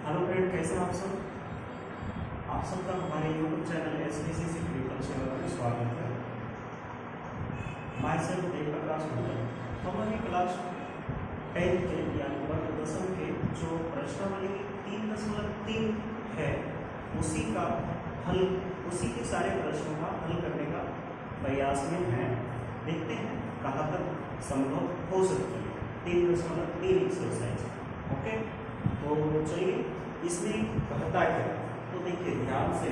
Hello friend, कैसे हैं आप सब? आप सबका हमारे यूट्यूब चैनल SBCC एग्रीकल्चर में स्वागत है। माय सेल्फ देव प्रकाश मंडल। हमारी क्लास 10 के यानी वर्ग 10 के जो प्रश्नावली 3.3 है उसी के सारे प्रश्नों का हल करने का प्रयास में है। देखते हैं कहाँ तक संभव हो सकती है 3.3 एक्सरसाइज। ओके, तो चलिए इसमें कहता है, तो देखिए ध्यान से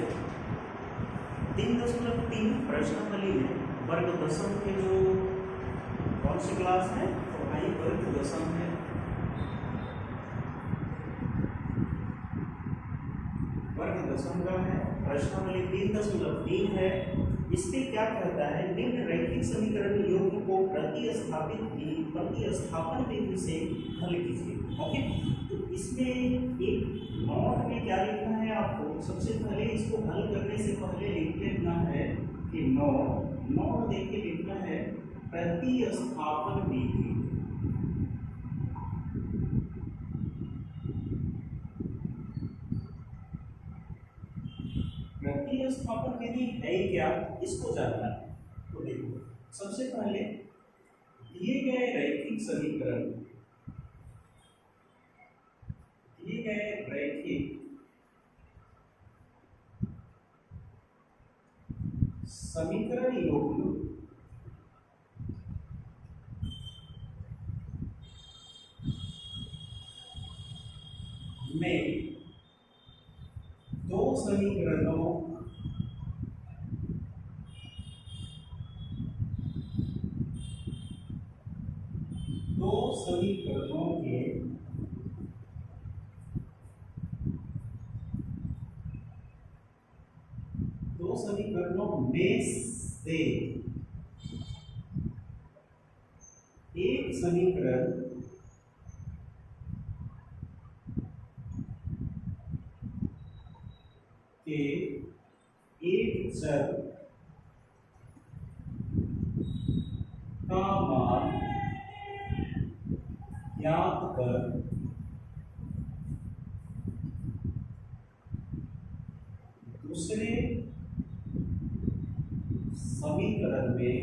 3.3 प्रश्नावली में वर्ग 10 के जो कौन सी क्लास है, तो भाई वर्ग 10 है। वर्ग 10 का है, प्रश्नावली 3.3 है। इसमें क्या कहता है, निम्न रैखिक समीकरण योग को प्रतिस्थापन विधि से हल कीजिए। ओके, तो इसमें एक नोट में क्या लिखना है आपको, सबसे पहले इसको हल करने से पहले लिख लेना है कि नोट देखिए लिखना है प्रतिस्थापन विधि। प्रतिस्थापन विधि है क्या, इसको जानना है। तो देखो सबसे पहले दिए गए रैखिक समीकरण योग में दो समीकरणों में से एक समीकरण के एक चर का मान ज्ञात कर दूसरे समीकरण में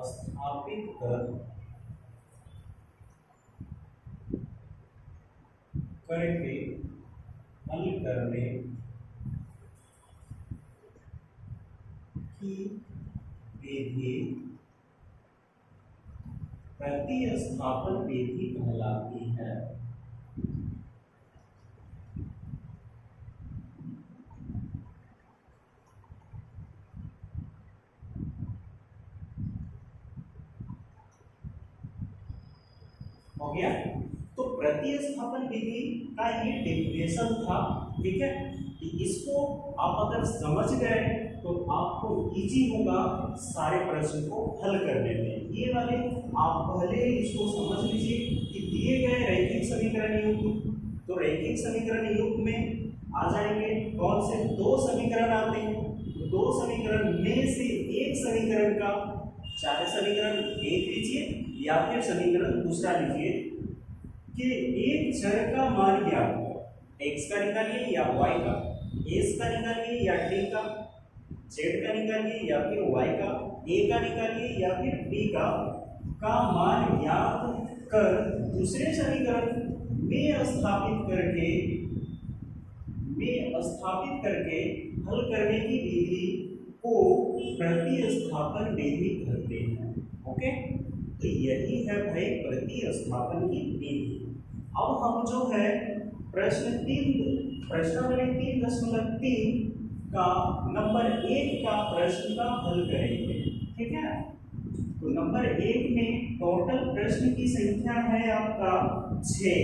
स्थापित करके हल करने की विधि प्रतिस्थापन विधि कहलाती है। हो गया, तो प्रतिस्थापन विधि का ये डेफिनेशन था। ठीक है, इसको आप अगर समझ गए तो आपको इजी होगा सारे प्रश्न को हल करने में। ये वाले आप पहले इसको समझ लीजिए कि दिए गए रैखिक समीकरण युग्म, तो रैखिक समीकरण युग्म में आ जाएंगे कौन से, दो समीकरण आते हैं। तो दो समीकरण में से एक समीकरण का, चाहे समीकरण एक लीजिए या फिर समीकरण दूसरा लीजिए, कि एक चर का मान क्या होगा, x का निकालिए या y का, s का निकालिए या t का, z का निकालिए या फिर y का, a का निकालिए या फिर b का मान ज्ञात कर दूसरे समीकरण में स्थापित करके हल करने की विधि को प्रतिस्थापन विधि कहते हैं। ओके, तो यही है भाई प्रतिस्थापन की विधि। अब हम जो है प्रश्नावली 3.3 का नंबर 1 का प्रश्न का हल करेंगे। ठीक है, तो नंबर 1 में टोटल प्रश्न की संख्या है आपका 6।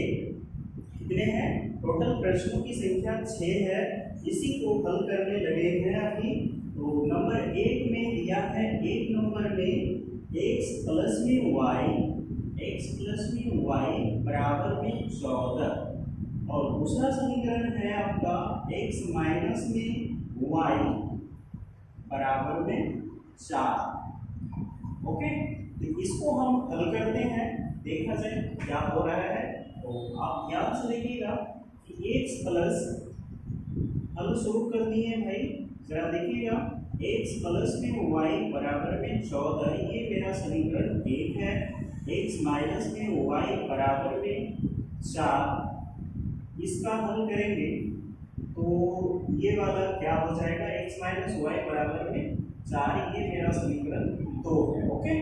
कितने हैं? टोटल प्रश्नों की संख्या 6 है। इसी को हल करने लगे हैं अभी। तो नंबर 1 में दिया है, एक नंबर में x प्लस में y बराबर में 14, और दूसरा समीकरण है आपका x माइनस में y बराबर में 4। ओके, तो इसको हम हल करते हैं। देखा जाए क्या हो रहा है। तो आप ध्यान से देखिएगा कि x प्लस, हल शुरू कर दिए भाई, जरा देखिएगा x प्लस में y बराबर में 14, ये मेरा समीकरण 1 है। x माइनस में y बराबर में 4, इसका हल करेंगे तो ये वाला क्या हो जाएगा, x माइनस वाई बराबर में 4, ये मेरा समीकरण 2 है। ओके,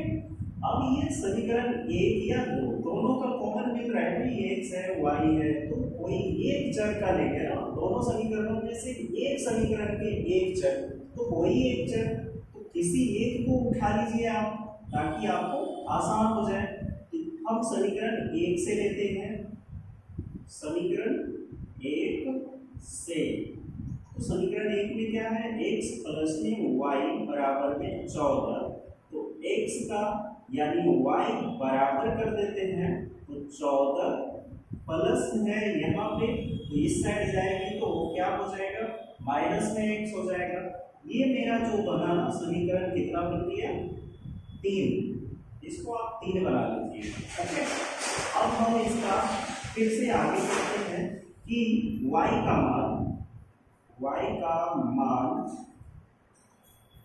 अब ये समीकरण 1 या 2 दोनों का कॉमन मिल रहा है, x है y है, तो कोई एक चर का लेंगे ना, दोनों समीकरणों में से एक समीकरण के एक चर, तो कोई एक चर, तो किसी एक को उठा लीजिए आप ताकि आपको आसान हो जाए। हम समीकरण 1 से लेते हैं, समीकरण 1 से, तो समीकरण 1 में क्या है, x प्लस में y बराबर में 14, तो x का यानी y बराबर कर देते हैं, तो 14 प्लस है यहाँ पे, तो इस साइड जाएगी तो वो क्या हो जाएगा, माइनस में x हो जाएगा। ये मेरा जो बना ना समीकरण कितना बन गया, 3, इसको आप 3 बना लीजिए। ओके, अब हम इसका फिर से आगे बढ़ते हैं कि y का मान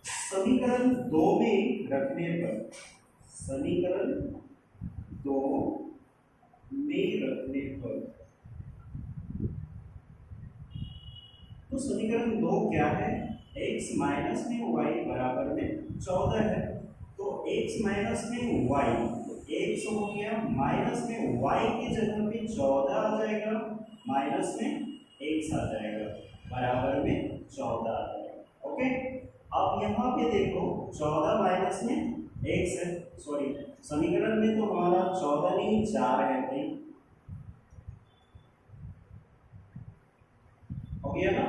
समीकरण 2 में रखने पर, समीकरण 2 में रखने पर, तो समीकरण 2 क्या है, x माइनस में y बराबर में 14 है, तो x माइनस में y, तो x हो गया, माइनस में y की जगह पे 14 आ जाएगा, माइनस में x आ जाएगा, बराबर में 14 आ जाएगा। ओके, अब यहाँ पे देखो 14 माइनस में x है, सॉरी समीकरण में तो हमारा 14 नहीं 4 है भाई, हो गया ना।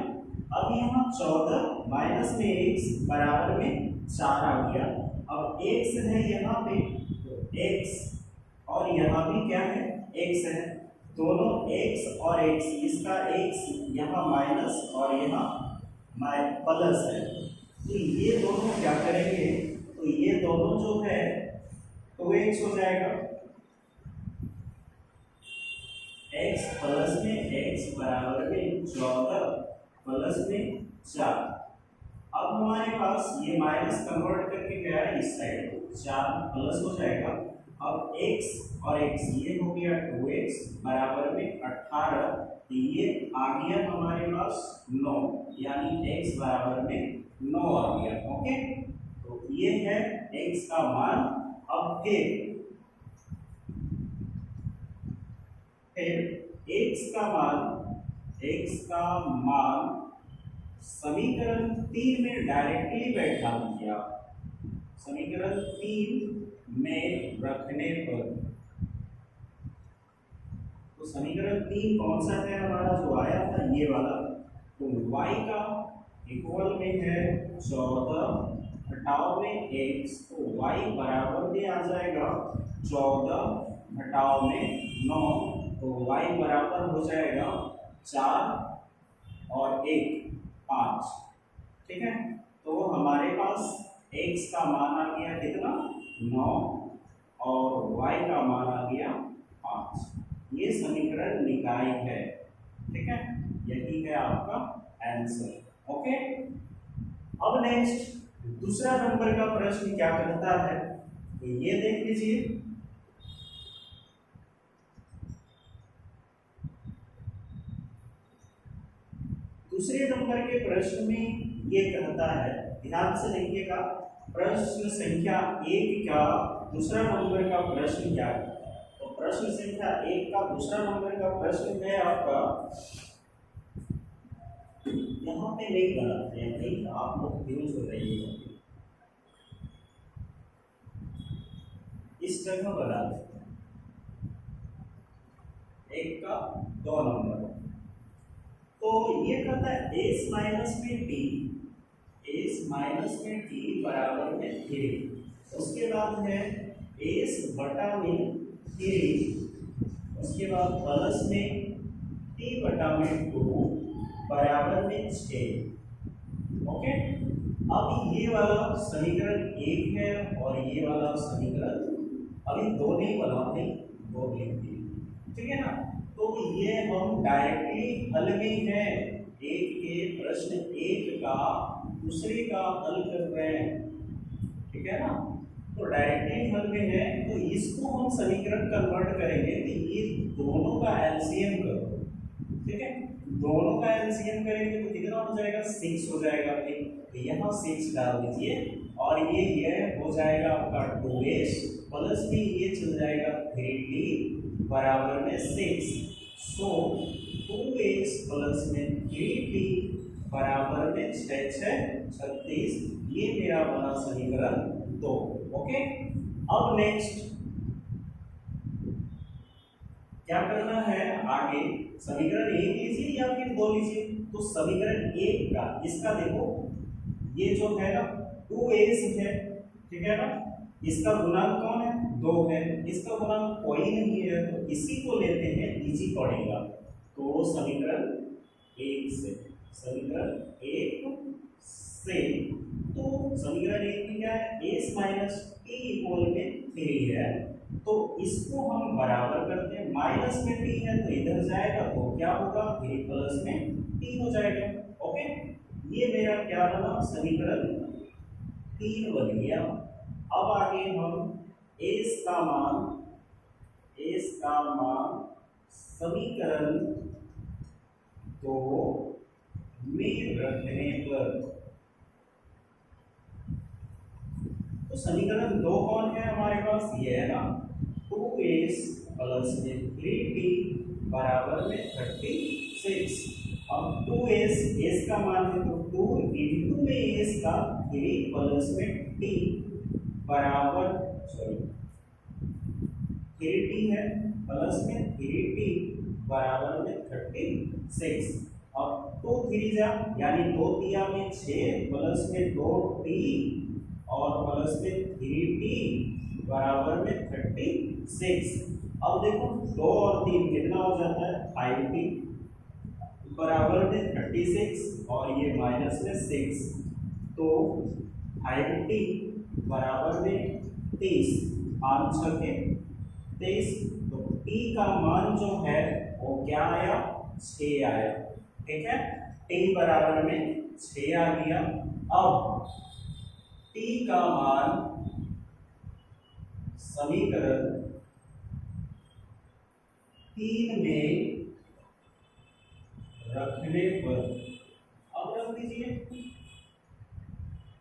अब यहाँ 14 माइनस में x बराबर में 4 आ गया। अब x है यहाँ पे, तो x और यहाँ भी क्या है, x है, दोनों x और x, इसका x यहाँ माइनस और यहाँ प्लस है, तो ये दोनों क्या करेंगे, तो ये दोनों जो है तो x हो जाएगा, x प्लस में x बराबर में 14 प्लस में 4। अब हमारे पास ये माइनस कन्वर्ट करके गया है इस साइड, 4 प्लस हो जाएगा। अब x और x ये हो गया 2x बराबर में 18, तो ये आ गया हमारे पास 9, यानी x बराबर में 9 आ गया। ओके, तो ये है x का मान। अब फिर x का मान समीकरण 3 में डायरेक्टली बैठा दिया, समीकरण 3 में रखने पर, तो समीकरण 3 कौन सा है हमारा जो आया था ये वाला, तो y का इक्वल में है 14 घटाव में x, तो y बराबर में आ जाएगा 14 घटाव में 9, तो y बराबर हो जाएगा 4 और 1 5। ठीक है, तो हमारे पास x का मान आ गया कितना, 9 और y का मान आ गया 5। ये समीकरण निकाय है। ठीक है, यही है आपका आंसर। ओके, अब नेक्स्ट दूसरा नंबर का प्रश्न क्या कहता है, तो ये देख लीजिए। दूसरे नंबर के प्रश्न में ये कहता है, ध्यान से देखिएगा, प्रश्न संख्या 1 का दूसरा नंबर का प्रश्न क्या है। तो प्रश्न संख्या 1 का दूसरा नंबर का प्रश्न है आपका, यहाँ पे नहीं बनाते हैं भाई, आप लोग यूज हो रही है, इस जगह बना देते हैं, 1 का 2 नंबर। तो ये कहता है एस माइनस में टी बराबर में 3, उसके बाद है एस बटा में 3, उसके बाद प्लस में टी बटा में 2 बराबर में 6। ओके, अब ये वाला समीकरण 1 है और ये वाला समीकरण, अभी 2 नहीं बनाते, वो लिख दिए, ठीक है ना। तो ये हम डायरेक्टली हल में है, एक के प्रश्न एक का दूसरे का हल कर रहे हैं, ठीक है ना। तो डायरेक्टली हल में है, तो इसको हम समीकरण कन्वर्ट करेंगे, तो ये दोनों का एलसीएम करो, ठीक है। दोनों का एलसीएम करेंगे तो कितना हो जाएगा, 6 हो जाएगा। तो यहाँ 6 डाल दीजिए और ये हो जाएगा आपका 2s प्लस भी ये चल जाएगा 3t बराबर में 6। सो 2x प्लस में 3t बराबर में 6 36। ये मेरा बना समीकरण 2। ओके, अब नेक्स्ट क्या करना है, आगे समीकरण 1 लीजिए या फिर 2 लीजिए। तो समीकरण 1 का इसका देखो, ये जो है ना 2a है, ठीक है ना। इसका गुणांक कौन है, 2 है, इसका गुणांक कोई नहीं है, तो इसी को लेते हैं, इजी पड़ेगा। तो समीकरण 1 से, समीकरण 1 से, तो समीकरण 1 में क्या है, s माइनस t इक्वल में 3 है, तो इसको हम बराबर करते हैं, माइनस में t है तो इधर जाएगा, तो क्या होगा, 3 प्लस में t हो जाएगा। ओके, ये मेरा क्या बना, समीकरण 3 बन गया। अब आगे हम s का मान समीकरण 2 में रखने पर, तो समीकरण 2 कौन है हमारे पास, ये है ना 2s प्लस में 3t बराबर में 36। अब 2s, s का मान है तो 2 इंटू में s का 3 प्लस में t बराबर, सॉरी 3t है प्लस में 3t बराबर में 36। अब 2 3 जा, यानी 2 तिया में 6 प्लस में 2t और प्लस में 3t बराबर में 36। अब देखो 2 और 3 कितना हो जाता है, 5t बराबर में 36 और ये माइनस में 6, तो 5t बराबर में 30, 5 छके 23। तो t का मान जो है वो क्या आया, 6 आया, ठीक है। t बराबर में 6 आ गया। अब t का मान समीकरण 3 में रखने पर, अब रख दीजिए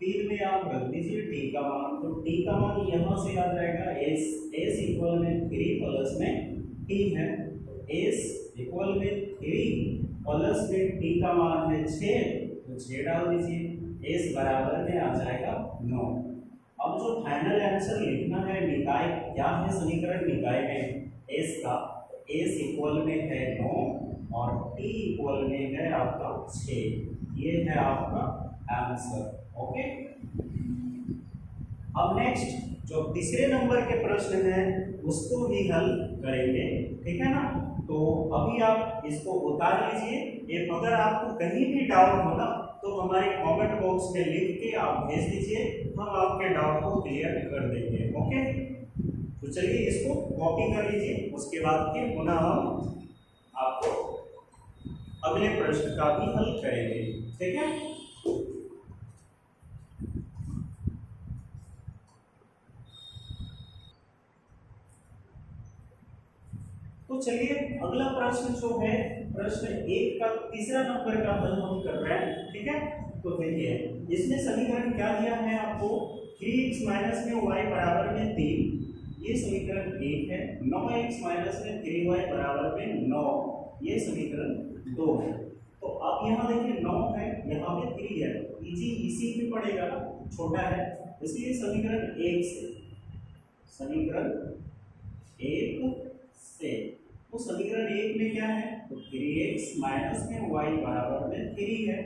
3 में, आप रख दीजिए t का मान, तो t का मान यहां से आ जाएगा, s इक्वल में 3 प्लस में t है, तो s इक्वल में 3 प्लस में t का मान है 6, तो 6 डाल दीजिए, s बराबर में आ जाएगा 9। अब जो फाइनल आंसर लिखना है, निकाय क्या है, समीकरण निकाय है s का, s इक्वल में है 9 और t इक्वल में है आपका 6। ये है आपका आंसर। ओके, अब नेक्स्ट जो तीसरे नंबर के प्रश्न है उसको भी हल करेंगे, ठीक है ना। तो अभी आप इसको उतार लीजिए, ये अगर आपको कहीं भी डाउट हो ना तो हमारे कमेंट बॉक्स में लिख के आप भेज दीजिए, हम आपके डाउट को क्लियर कर देंगे। ओके, तो चलिए इसको कॉपी कर लीजिए, उसके बाद फिर पुनः हम आपको अगले प्रश्न का भी हल करेंगे, ठीक है। तो चलिए अगला प्रश्न जो है, प्रश्न 1 का तीसरा नंबर का हल हम कर रहे हैं, ठीक है। तो देखिए इसमें समीकरण क्या दिया है आपको, 3x माइनस में y बराबर में 3, ये समीकरण 1 है। 9x माइनस में 3y बराबर में 9, ये समीकरण 2 है। तो अब यहाँ देखिए 9 है, यहाँ पे 3 है, इसी में पड़ेगा ना, छोटा है, इसलिए समीकरण 1 से, समीकरण 1 से, तो समीकरण 1 में क्या है, तो 3x माइनस में y बराबर में 3 है।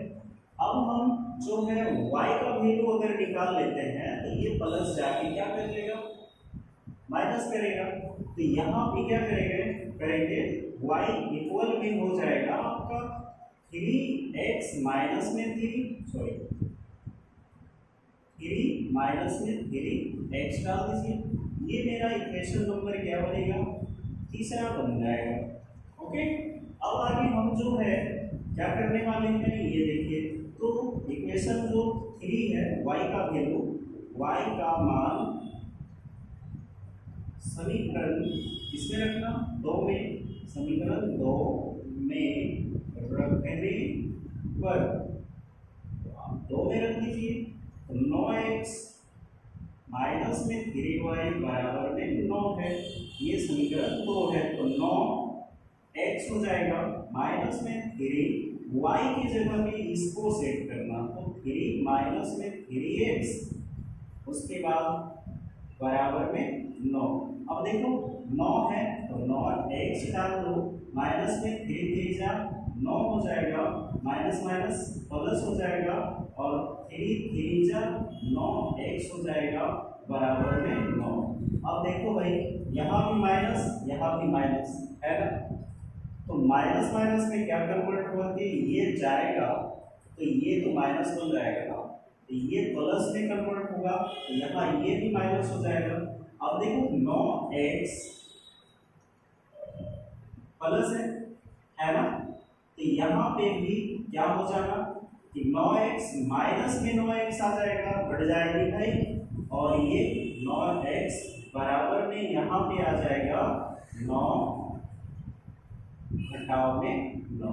अब हम जो है y का वैल्यू अगर निकाल लेते हैं तो ये प्लस जाके क्या कर लेगा, माइनस करेगा। तो यहाँ भी क्या करेंगे y इक्वल में हो जाएगा आपका 3x माइनस में 3, सॉरी 3 माइनस में 3x डाल दीजिए, ये मेरा इक्वेशन नंबर क्या बनेगा, तीसरा बन जाएगा। ओके, अब आगे हम जो है क्या करने वाले हैं, ये देखिए। तो इक्वेशन जो 3 है, y का वैल्यू, y का मान समीकरण किसमें रखना, 2 में, समीकरण 2 में रखने पर 2 में रख दीजिए। तो 9x माइनस में 3y बराबर में 9 है, ये समीकरण 2 है। तो 9x हो जाएगा माइनस में 3y की जगह में इसको सेट करना, तो 3 माइनस में 3x उसके बाद बराबर में 9। अब देखो 9 है तो 9x डाल दो, माइनस में 3 3 9 हो जाएगा, माइनस माइनस प्लस हो जाएगा, और 3 3 9x हो जाएगा बराबर में 9। अब देखो भाई, यहाँ भी माइनस यहाँ भी माइनस है ना, तो माइनस माइनस में क्या कन्वर्ट हुआ कि ये जाएगा तो ये तो माइनस बन जाएगा ना, तो ये प्लस में कन्वर्ट होगा, तो यहाँ ये भी माइनस हो जाएगा। अब देखो 9x प्लस है ना, तो यहाँ पे भी क्या हो जाएगा कि 9x माइनस में 9x आ जाएगा, बढ़ जाएगी भाई, और ये 9x बराबर में यहाँ पे आ जाएगा 9 घटाव में 9।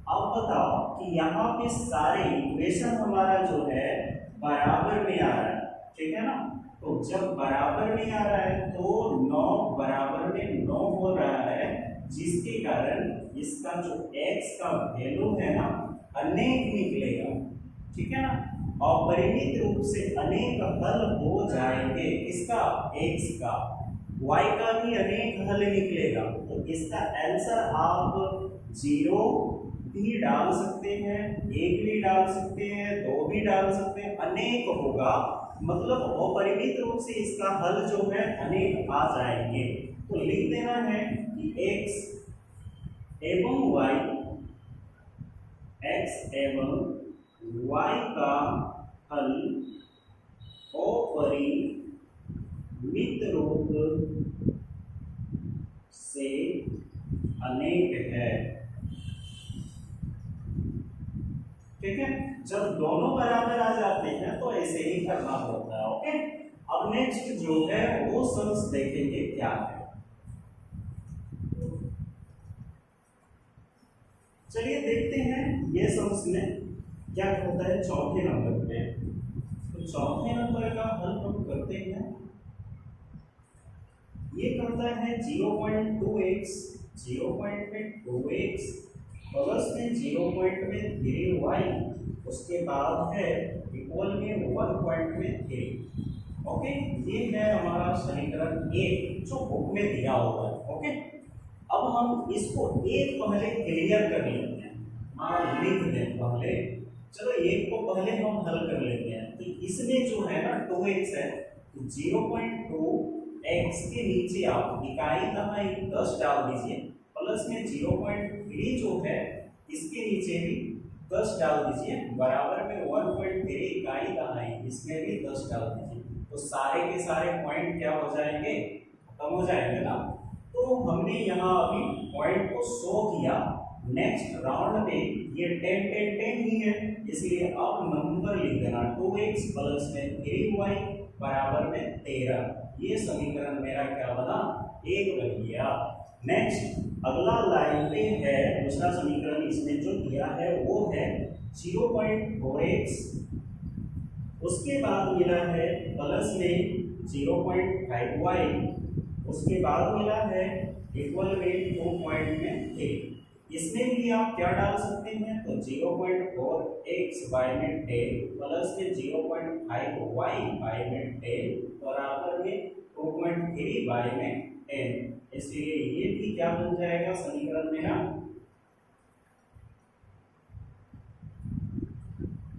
अब बताओ कि यहाँ पे सारे इक्वेशन हमारा जो है बराबर में आ रहा है, ठीक है ना। तो जब बराबर में आ रहा है तो 9 बराबर में 9 हो रहा है, जिसके कारण इसका जो x का वैल्यू है ना अनेक निकलेगा, ठीक है ना। और परिमित रूप से अनेक हल हो जाएंगे, किसका, x का, y का भी अनेक हल निकलेगा। तो इसका आंसर आप 0 भी डाल सकते हैं, 1 भी डाल सकते हैं, 2 भी डाल सकते हैं, अनेक होगा, मतलब अपरिमित रूप से इसका हल जो है अनेक आ जाएंगे। तो लिख देना है कि x एवं y, x एवं y का हल अपरिमित रूप से अनेक है, ठीक है। जब दोनों बराबर आ जाते हैं तो ऐसे ही करना होता है। ओके, अब नेक्स्ट जो है वो सम्स देखेंगे क्या है। चलिए देखते हैं ये सम्स में क्या होता है चौथे नंबर पे। तो चौथे नंबर का हल हम करते हैं, ये करता है 0.2x, 0.2x प्लस में 0.3y, उसके बाद है इक्वल में 1.3। ओके, ये है हमारा समीकरण 1 जो बुक में दिया हुआ है। ओके, अब हम इसको एक पहले क्लियर कर लेते हैं, लिख दें पहले। चलो एक को पहले हम हल कर लेते हैं। तो इसमें जो है ना 2x है, तो 0.2x के नीचे आप इकाई दहाई 10 डाल दीजिए, प्लस में 0.3 जो है इसके नीचे भी 10 डाल दीजिए, बराबर में 1.3 इकाई दहाई इसमें भी 10 डाल दीजिए। तो सारे के सारे पॉइंट क्या हो जाएंगे, खत्म हो जाएंगे ना। तो हमने यहाँ अभी पॉइंट को शो किया, नेक्स्ट राउंड में ये 10 10 10 ही है, इसलिए अब नंबर लिख देना 2x प्लस में 3y बराबर में 13। ये समीकरण मेरा क्या बना, 1 बन गया। नेक्स्ट अगला लाइन पे है दूसरा समीकरण, इसमें जो दिया है वो है 0.4x, उसके बाद मिला है प्लस में 0.5y, उसके बाद मिला है इक्वल में 2.3। इसमें भी आप क्या डाल सकते हैं, तो 0.4x बाय में 10 प्लस में 0.5y बाय में 10 बराबर में 2.3 बाय में 10। इसलिए ये भी क्या बन जाएगा समीकरण मेरा,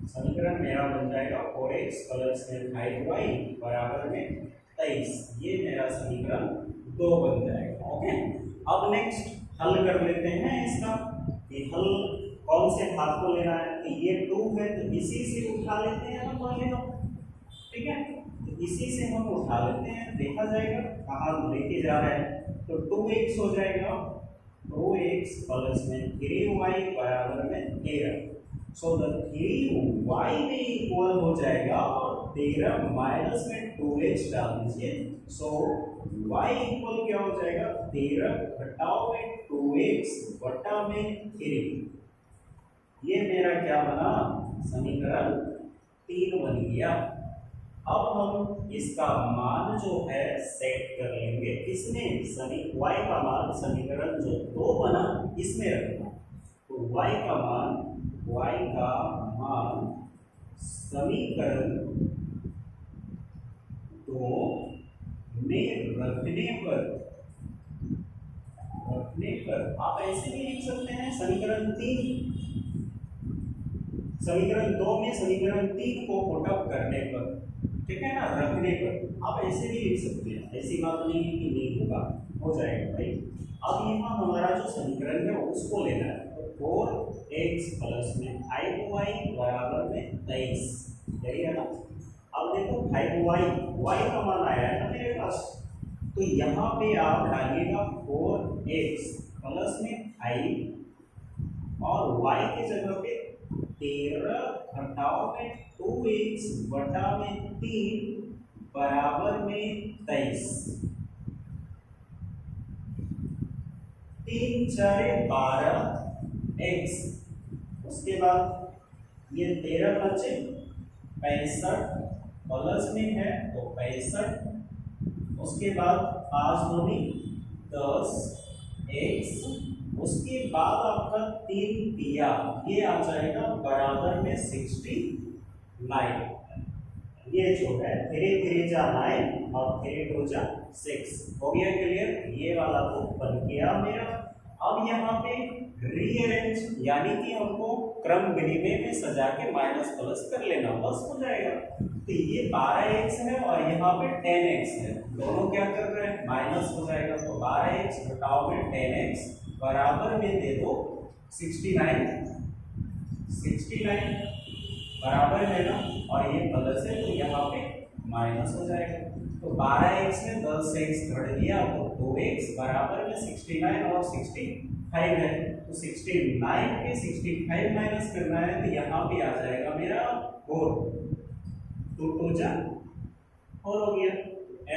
समीकरण मेरा बन जाएगा 4x प्लस में 5y बराबर में 23। ये मेरा समीकरण 2 बन जाएगा। ओके, अब नेक्स्ट हल कर लेते हैं इसका। ये हल कौन से हाथ को लेना है, तो ये 2 है तो इसी से उठा लेते हैं हम पहले तो, ठीक है। तो इसी से हम उठा लेते हैं, देखा जाएगा कहाँ लेके जा रहे हैं। तो 2x हो जाएगा, 2x प्लस में 3y बराबर में 13। सो द 3y में इक्वल हो जाएगा, और 13 माइनस में 2x डाल दीजिए। सो y इक्वल क्या हो जाएगा, 13 घटाओ में 2x बटा में 3। ये मेरा क्या बना, समीकरण 3 बन गया। अब हम इसका मान जो है सेट कर लेंगे, इसमें y का मान समीकरण जो 2 बना इसमें रखना। तो y का मान समीकरण 2 में रखने पर आप ऐसे भी लिख सकते हैं, समीकरण 2 में समीकरण 3 को पुट अप करने पर, ठीक है ना, रखने पर आप ऐसे भी लिख सकते हैं। ऐसी बात नहीं है कि नहीं होगा, हो जाएगा भाई। अब यहाँ हमारा जो समीकरण है उसको लेना है। तो 4x प्लस में 5y बराबर में 23, यही है ना। अब देखो 5y का मान आया है ना मेरे पास, तो यहाँ पे आप डालिएगा 4x प्लस में 5 और y के जगह पे 13 घटाओ में 2x बटा में 3 बराबर में 23। 3 4 12x, उसके बाद ये 13 बचे 65 प्लस में है तो 65, उसके बाद 5 दूनी 10x, उसके बाद आपका 3 दिया, ये आ जाएगा बराबर में 69। ये जो है 3 3 जा 9 और 3 2 जा 6, हो गया क्लियर। ये वाला तो बन गया मेरा। अब यहाँ पे रीअरेंज यानी कि हमको क्रम विनिमय में सजा के माइनस प्लस कर लेना, बस हो जाएगा। तो ये 12x है और यहाँ पे 10x है, दोनों क्या कर रहे हैं, माइनस हो जाएगा। तो 12x घटाओ में 10x बराबर में दे दो 69 बराबर है ना, और ये प्लस है तो यहाँ पे माइनस हो जाएगा। तो 12x में 10x घट दिया तो 2x बराबर में 69 और 65 है। तो 69 पे 65 माइनस करना है तो यहाँ पे आ जाएगा मेरा 4, 2 2 जा 4 हो गया।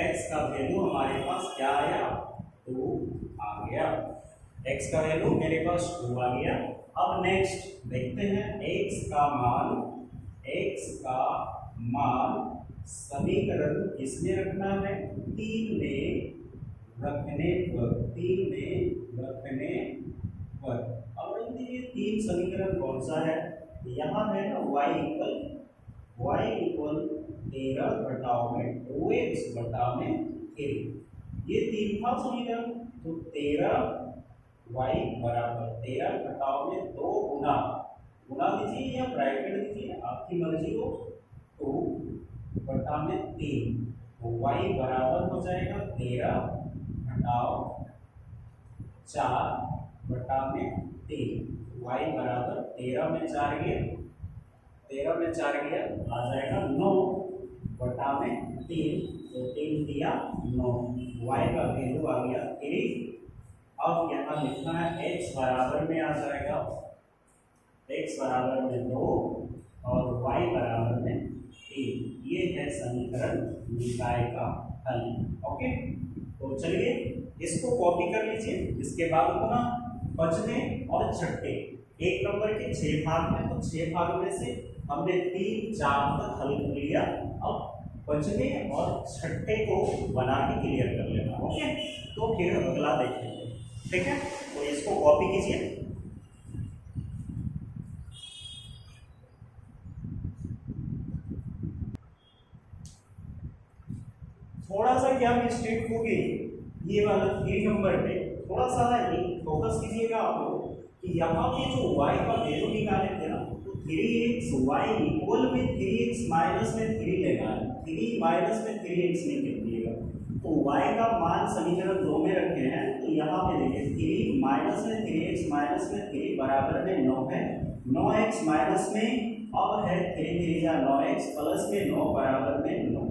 x का वैल्यू हमारे पास क्या आया, 2 आ गया। x का वैल्यू मेरे पास 2 आ गया। अब नेक्स्ट देखते हैं x का मान समीकरण किसमें रखना है, 3 में रखने पर। अब देखिए 3 समीकरण कौन सा है, यहाँ है ना y इक्वल 13 घटाओ में 2x बटा में 3, ये 3 था समीकरण। तो 13y बराबर 13 घटाओ में 2 गुना दीजिए या ब्रैकेट दीजिए, आपकी मर्जी हो, 2 बटा में 3, तो y बराबर हो जाएगा 13 घटाओ 4 बटा में 3, y बराबर 13 में 4 गया आ जाएगा 9 बटा में 3, तो 3 दिया 9, y का वैल्यू आ गया 3। अब यहाँ लिखना है x बराबर में आ जाएगा, x बराबर में 2 और y बराबर में 3। ये है समीकरण निकाय का हल। ओके, तो चलिए इसको कॉपी कर लीजिए। इसके बाद को ना बचने और छठे 1 नंबर के 6 भाग में, तो 6 भाग में से हमने 3 4 तक हल कर लिया। अब बचने और छठे को बना के क्लियर कर लेना। ओके, तो फिर अगला देखेंगे, ठीक है। तो इसको कॉपी कीजिए। थोड़ा सा क्या मिस्टेक हो गई, ये वाला 3 नंबर पे थोड़ा सा फोकस कीजिएगा आप लोग कि यहाँ पे जो y का वैल्यू निकाले थे ना, तो 3xy इक्वल में 3x माइनस में 3 लेना है, 3 माइनस में 3x नहीं लिखिएगा। तो y का मान समीकरण 2 में रखे हैं, तो यहाँ पे देखिए 3 माइनस में 3x माइनस में 3 बराबर में 9 है, 9x माइनस में अब है 3 3 9x प्लस में 9 बराबर में 9।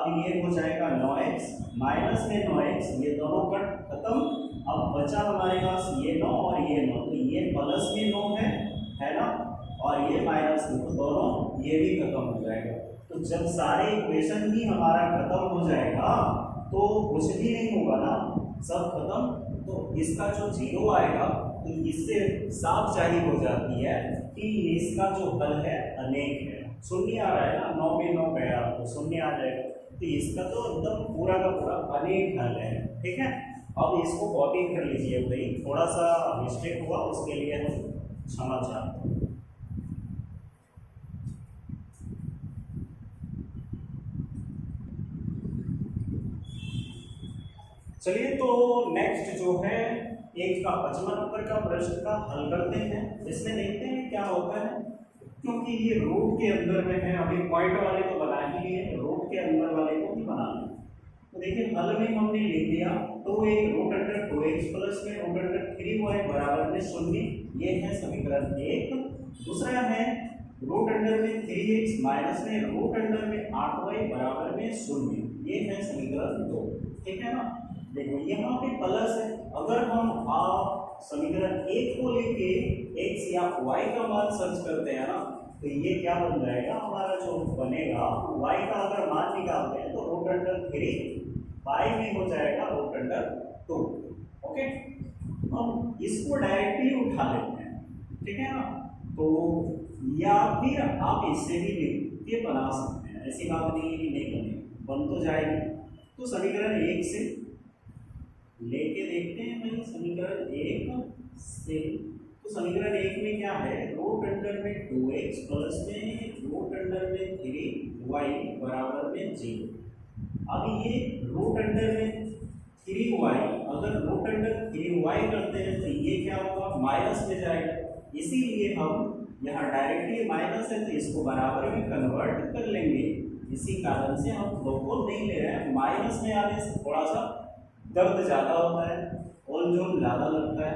अब ये हो जाएगा 9x माइनस में 9x, ये दोनों कट खत्म। अब बचा हमारे पास ये 9 और ये 9, तो ये प्लस में 9 है ना, और ये माइनस में, तो दोनों ये भी खत्म हो जाएगा। तो जब सारे इक्वेशन ही हमारा खत्म हो जाएगा तो कुछ भी नहीं होगा ना, सब खत्म। तो इसका जो जीरो आएगा तो इससे साफ जाहिर हो जाती है कि इसका जो हल है अनेक है। शून्य आ रहा है ना, 9 में 9 गया तो शून्य आ जाएगा, तो इसका तो एकदम पूरा का पूरा अनेक हल है। ठीक है, अब इसको कॉपी कर लीजिए भाई, थोड़ा सा मिस्टेक हुआ उसके लिए हम क्षमा चाहते हैं। चलिए तो नेक्स्ट जो है 1 का 55 नंबर का प्रश्न का हल करते हैं। इसमें देखते हैं क्या होता है, क्योंकि ये रूट के अंदर में है, अभी पॉइंट वाले को बना ही लिए, रूट के अंदर वाले को भी बनाना। तो देखिए हल में हमने लिख दिया, तो एक रूट अंडर 2x प्लस में रूट अंडर 3y बराबर में 0, ये है समीकरण 1। दूसरा है रूट अंडर में 3x माइनस में रूट अंडर में 8y बराबर में 0, ये है समीकरण 2। ठीक है ना, देखो यहाँ पे प्लस है, अगर हम आप समीकरण 1 को लेके x या y का मान सर्च करते हैं ना, तो ये क्या बन जाएगा हमारा जो बनेगा, y का अगर मान निकालते हैं तो रूट अंडर 3 पाई में हो जाएगा रूट अंडर 2। ओके, हम इसको डायरेक्टली उठा लेते हैं। ठीक है ना, तो या फिर आप इससे भी लिख के बना सकते हैं, ऐसी बात नहीं बनेगी, बन तो जाएगी। तो समीकरण 1 से लेके देखते हैं भाई, समीकरण 1 से, तो समीकरण 1 में क्या है, रूट अंडर में 2x प्लस में रूट अंडर में 3y बराबर में 0। अब ये रूट अंडर में 3y, अगर रूट अंडर 3y करते हैं तो ये क्या होगा, माइनस में जाएगा, इसीलिए हम यहाँ डायरेक्टली माइनस है तो इसको बराबर में कन्वर्ट कर लेंगे। इसी कारण से हम दो को नहीं ले रहे हैं, माइनस में आने से थोड़ा सा दर्द ज़्यादा होता है, ओल जोल ज़्यादा लगता है।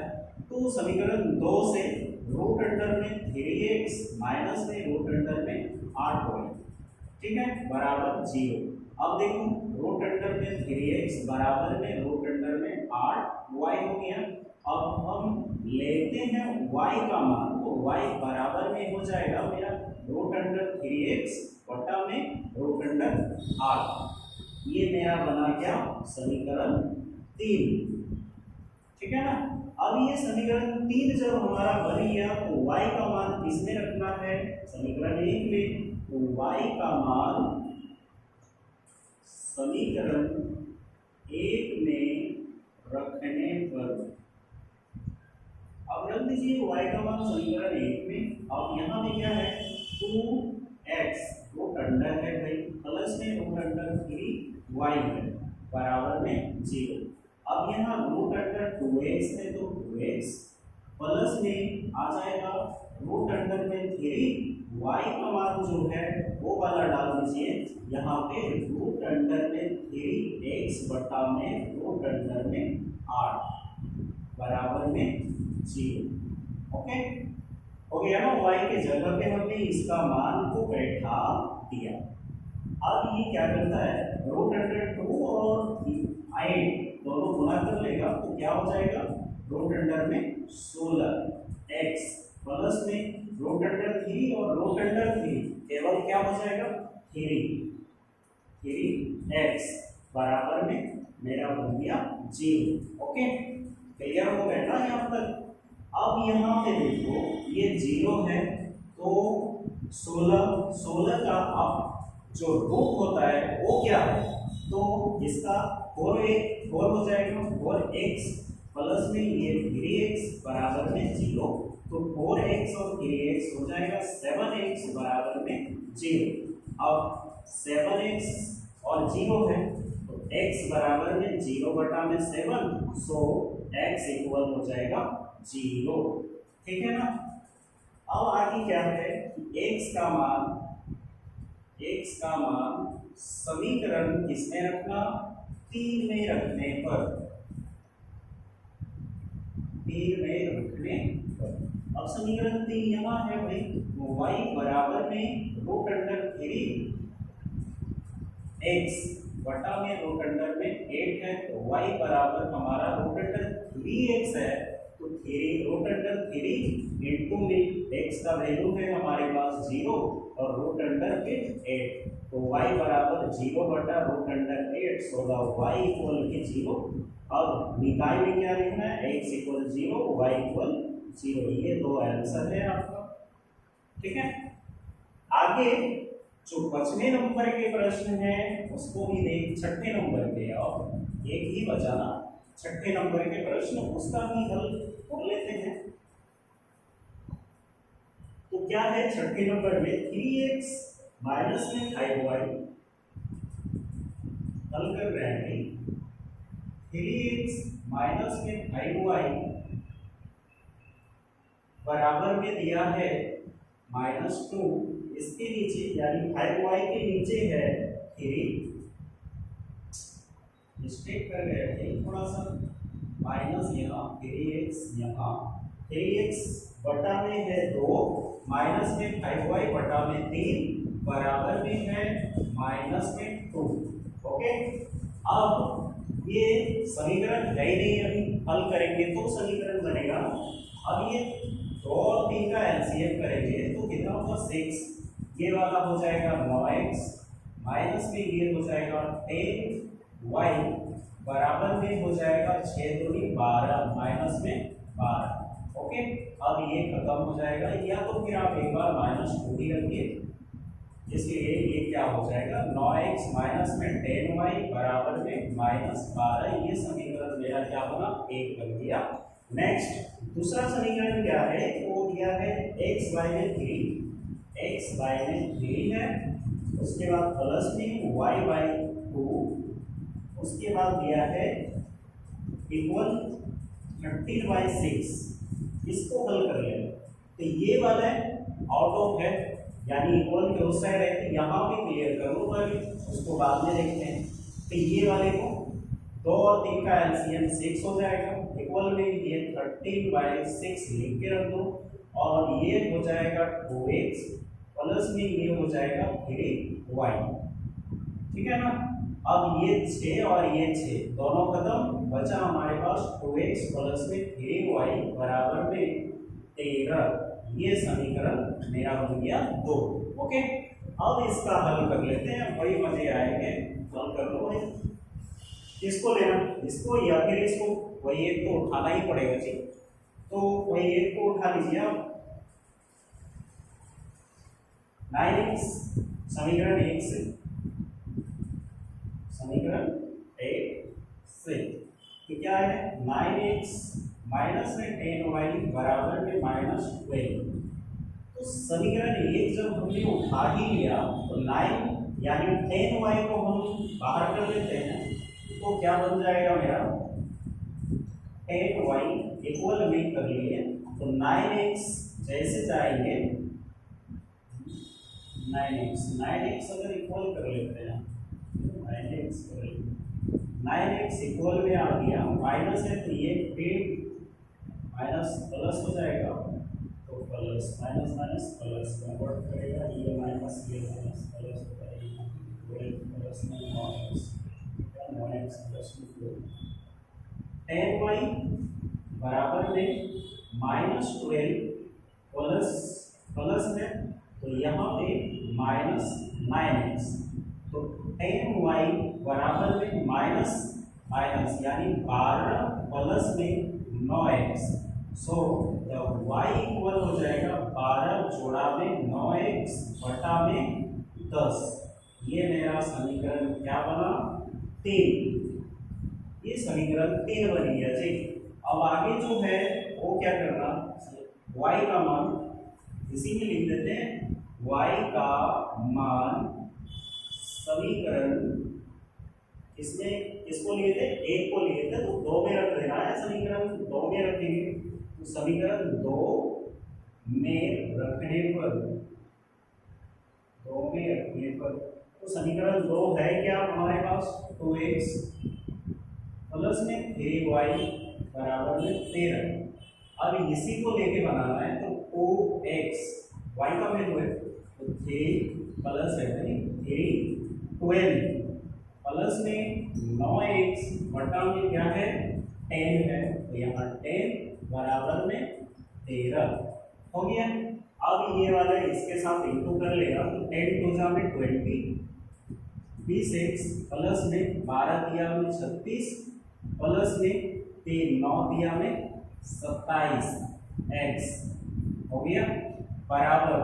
तो समीकरण 2 से रूट अंडर में 3x माइनस में रूट अंडर में 8y, ठीक है, बराबर 0। अब देखो रूट अंडर में 3x बराबर में रूट अंडर में 8y हो गया। अब हम लेते हैं y का मान, तो y बराबर में हो जाएगा मेरा रूट अंडर 3x बटा में रूट अंडर 8। ये मेरा बना क्या, समीकरण 3। ठीक है ना, अब ये समीकरण 3 जब हमारा बन गया तो y का मान किसमें रखना है, समीकरण 1 में, तो y का मान समीकरण 1 में रखने पर, अब रख दीजिए y का मान समीकरण 1 में। अब यहाँ में क्या है, 2x रूट अंडर है भाई, प्लस में रूट अंडर 3y है बराबर में 0। अब यहाँ रूट अंडर 2x है तो 2x प्लस में आ जाएगा रूट अंडर में 3y का मान जो है वो वाला डाल दीजिए यहाँ पे, रूट अंडर में 3x बटा में रूट अंडर में 8 बराबर में 0। ओके, हो गया ना, y के जगह पे हमने इसका मान को बैठा दिया। अब ये क्या करता है, रूट अंडर 2 और 8 दोनों गुणा कर लेगा तो क्या हो जाएगा, रूट अंडर में 16x प्लस में रूट अंडर 3 और रूट अंडर 3 केवल क्या हो जाएगा, 3x बराबर में मेरा बन गया 0। ओके, क्लियर हो गया ना यहाँ तक। अब यहाँ पे देखो ये 0 है तो 16 का अब जो रूट होता है वो क्या है, तो इसका 4 हो जाएगा, 4x प्लस में ये 3x बराबर में 0, तो 4x और 3x हो जाएगा 7x बराबर में 0। अब 7x और 0 है तो x बराबर में 0 बटा में 7, सो x इक्वल हो जाएगा 0। ठीक है ना, अब आगे क्या है कि x का मान समीकरण किसमें रखना, 3 में रखने पर, 3 में रखने पर। अब समीकरण 3 यहाँ है भाई, y बराबर में रूट अंडर 3 x बटा में रूट अंडर में 8 है, तो y बराबर हमारा रूट अंडर 3x है, तो 3 रूट अंडर 3 इंटू में x का वैल्यू है हमारे पास 0 और रूट अंडर में 8, तो y बराबर 0 बटा root under 8, so the y equal के 0। अब निकाय में क्या लिखना है, x इक्वल 0 y इक्वल 0, ये दो आंसर है आपका। ठीक है, आगे जो 5वें नंबर के प्रश्न है उसको भी देख, 6ठे नंबर के, और एक ही बचाना, 6ठे नंबर के प्रश्न उसका भी हल कर लेते हैं। तो क्या है 6ठे नंबर में, 3x माइनस में 5y हल कर रहे हैं। 3x माइनस में 5y बराबर में दिया है -2, इसके नीचे यानी 5y के नीचे है 3, मिस्टेक कर गए थे थोड़ा सा, माइनस यहाँ 3x, यहाँ 3x बटा में है 2, माइनस में 5y बटा में 3 बराबर में है माइनस में 2। ओके, अब ये समीकरण है ही नहीं, अभी हल करेंगे तो समीकरण बनेगा। अब ये 2 और 3 का एलसीएम करेंगे तो कितना होगा 6, ये वाला हो जाएगा 9x, माइनस में ये हो जाएगा 10y बराबर में हो जाएगा 6 दूनी 12, माइनस में 12। ओके, अब ये खत्म हो जाएगा, या तो फिर आप एक बार -2 ही रखिए, इसलिए ये क्या हो जाएगा 9x माइनस में 10y बराबर में -12, ये समीकरण मेरा क्या बना, 1 बन गया। नेक्स्ट दूसरा समीकरण क्या है, वो दिया है x y में 3, x y में 3 है, उसके बाद प्लस में y बाई 2, उसके बाद दिया है इक्वल 13/6, इसको हल कर ले। तो ये वाला आउट ऑफ है, यानी इक्वल के उस साइड है, तो यहाँ पे क्लियर कर लो पहले, उसको बाद में देखते हैं। तो ये वाले को 2 और 3 का एलसीएम 6 हो जाएगा, इक्वल में ये 13/6 लिख के रख दो, और ये हो जाएगा 2x प्लस में ये हो जाएगा 3y। ठीक है ना, अब ये 6 और ये 6 दोनों खत्म, बचा हमारे पास 2x प्लस में 3y बराबर में 13, ये समीकरण मेरा बन गया 2। ओके, अब इसका हल कर लेते हैं, बड़ी मजे आएंगे, हल कर लो भाई। किसको लेना, इसको या फिर इसको, वही एक तो उठाना ही पड़ेगा जी, तो वही एक को उठा लीजिए आप। 9x समीकरण 1 से, समीकरण 1 से तो क्या है 9x माइनस में 10y बराबर में -12। तो समीकरण 1 जब हमने उठा ही लिया तो 9 यानी 10y को हम बाहर कर लेते हैं, तो क्या बन जाएगा मेरा 10y इक्वल में कर लिए, तो 9x जैसे जाएंगे 9x अगर इक्वल कर लेते हैं, 9x इक्वल में आ गया, माइनस है तो ये फिर माइनस प्लस हो जाएगा, तो plus minus minus plus convert करेगा, ये माइनस प्लस हो जाएगा, 12 प्लस में 9x प्लस 2, 10y बराबर में -12 प्लस में, तो यहाँ पे -9x, तो 10y बराबर में माइनस यानी 12 प्लस में 9x, so the y equal हो जाएगा 12 जोड़ा में 9x बटा में 10। ये मेरा समीकरण क्या बना 3, ये समीकरण 3 बन गया जी। अब आगे जो है वो क्या करना, y का मान इसी में लिख देते हैं, y का मान समीकरण इसमें इसको लिए थे, एक को लिए थे, तो 2 में रख देना है, समीकरण 2 में रखेंगे, तो समीकरण 2 में रखने पर, 2 में रखने पर, तो समीकरण 2 है क्या हमारे पास 2x प्लस में 3y बराबर में 13। अब इसी को लेके बनाना है, तो 2x y का वैल्यू है, तो 3 प्लस है 3 12 प्लस में 9x बटा में क्या है 10 है, तो यहाँ 10 बराबर में 13 हो गया। अब ये वाला इसके साथ इंटू कर लेगा तो 10 टू जा में 20, 20x प्लस में 12 दिया में 36 प्लस में 3 9 दिया में 27x हो गया बराबर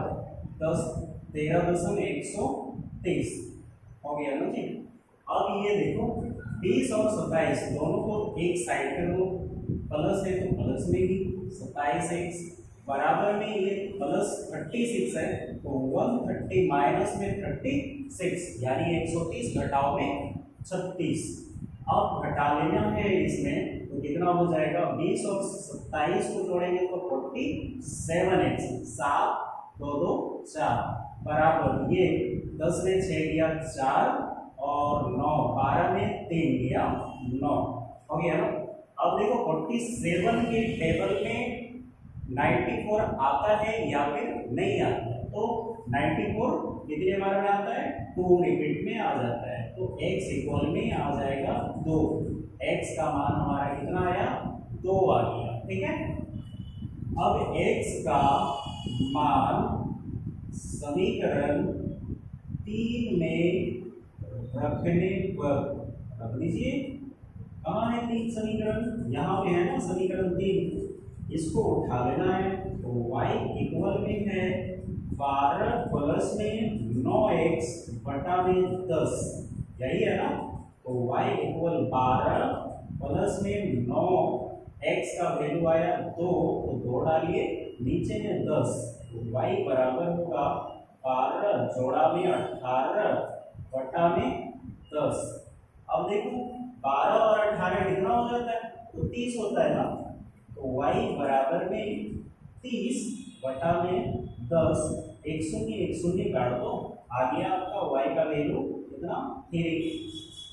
13.130 हो गया ना जी। अब ये देखो 20 और 27 दोनों को एक साइड कर दो, प्लस है तो प्लस में ही 27x बराबर में ये प्लस 36 है तो 130 माइनस में 36 यानी 130 घटाओ में 36। अब घटा लेना है इसमें तो कितना हो जाएगा 20 और 27 को जोड़ेंगे तो 47x 7 2 2 4 बराबर ये 10 में 6 दिया 4 और 9 12 में 3 दिया 9 हो गया ना। अब देखो 47 के टेबल में 94 आता है या फिर नहीं आता है, तो 94 कितने बार में आता है 2 रिपीट में आ जाता है, तो x इक्वल में आ जाएगा 2। x का मान हमारा कितना आया 2 आ गया, ठीक है। अब x का मान समीकरण 3 में रखने पर रख दीजिए। कहाँ है 3 समीकरण, यहाँ पे है ना समीकरण 3, इसको उठा लेना है तो y इक्वल में है 12 प्लस में 9x बटा में 10, यही है ना। तो y इक्वल 12 प्लस में 9x का वैल्यू आया 2, तो 2 डालिए नीचे में 10, तो y बराबर होगा 12 जोड़ा में 18 बटा में 10। अब देखो 12 और 18 कितना हो जाता है तो 30 होता है ना, तो y बराबर में 30 बटा में 10, एक शून्य काट दो, आ गया आपका y का वैल्यू कितना 3।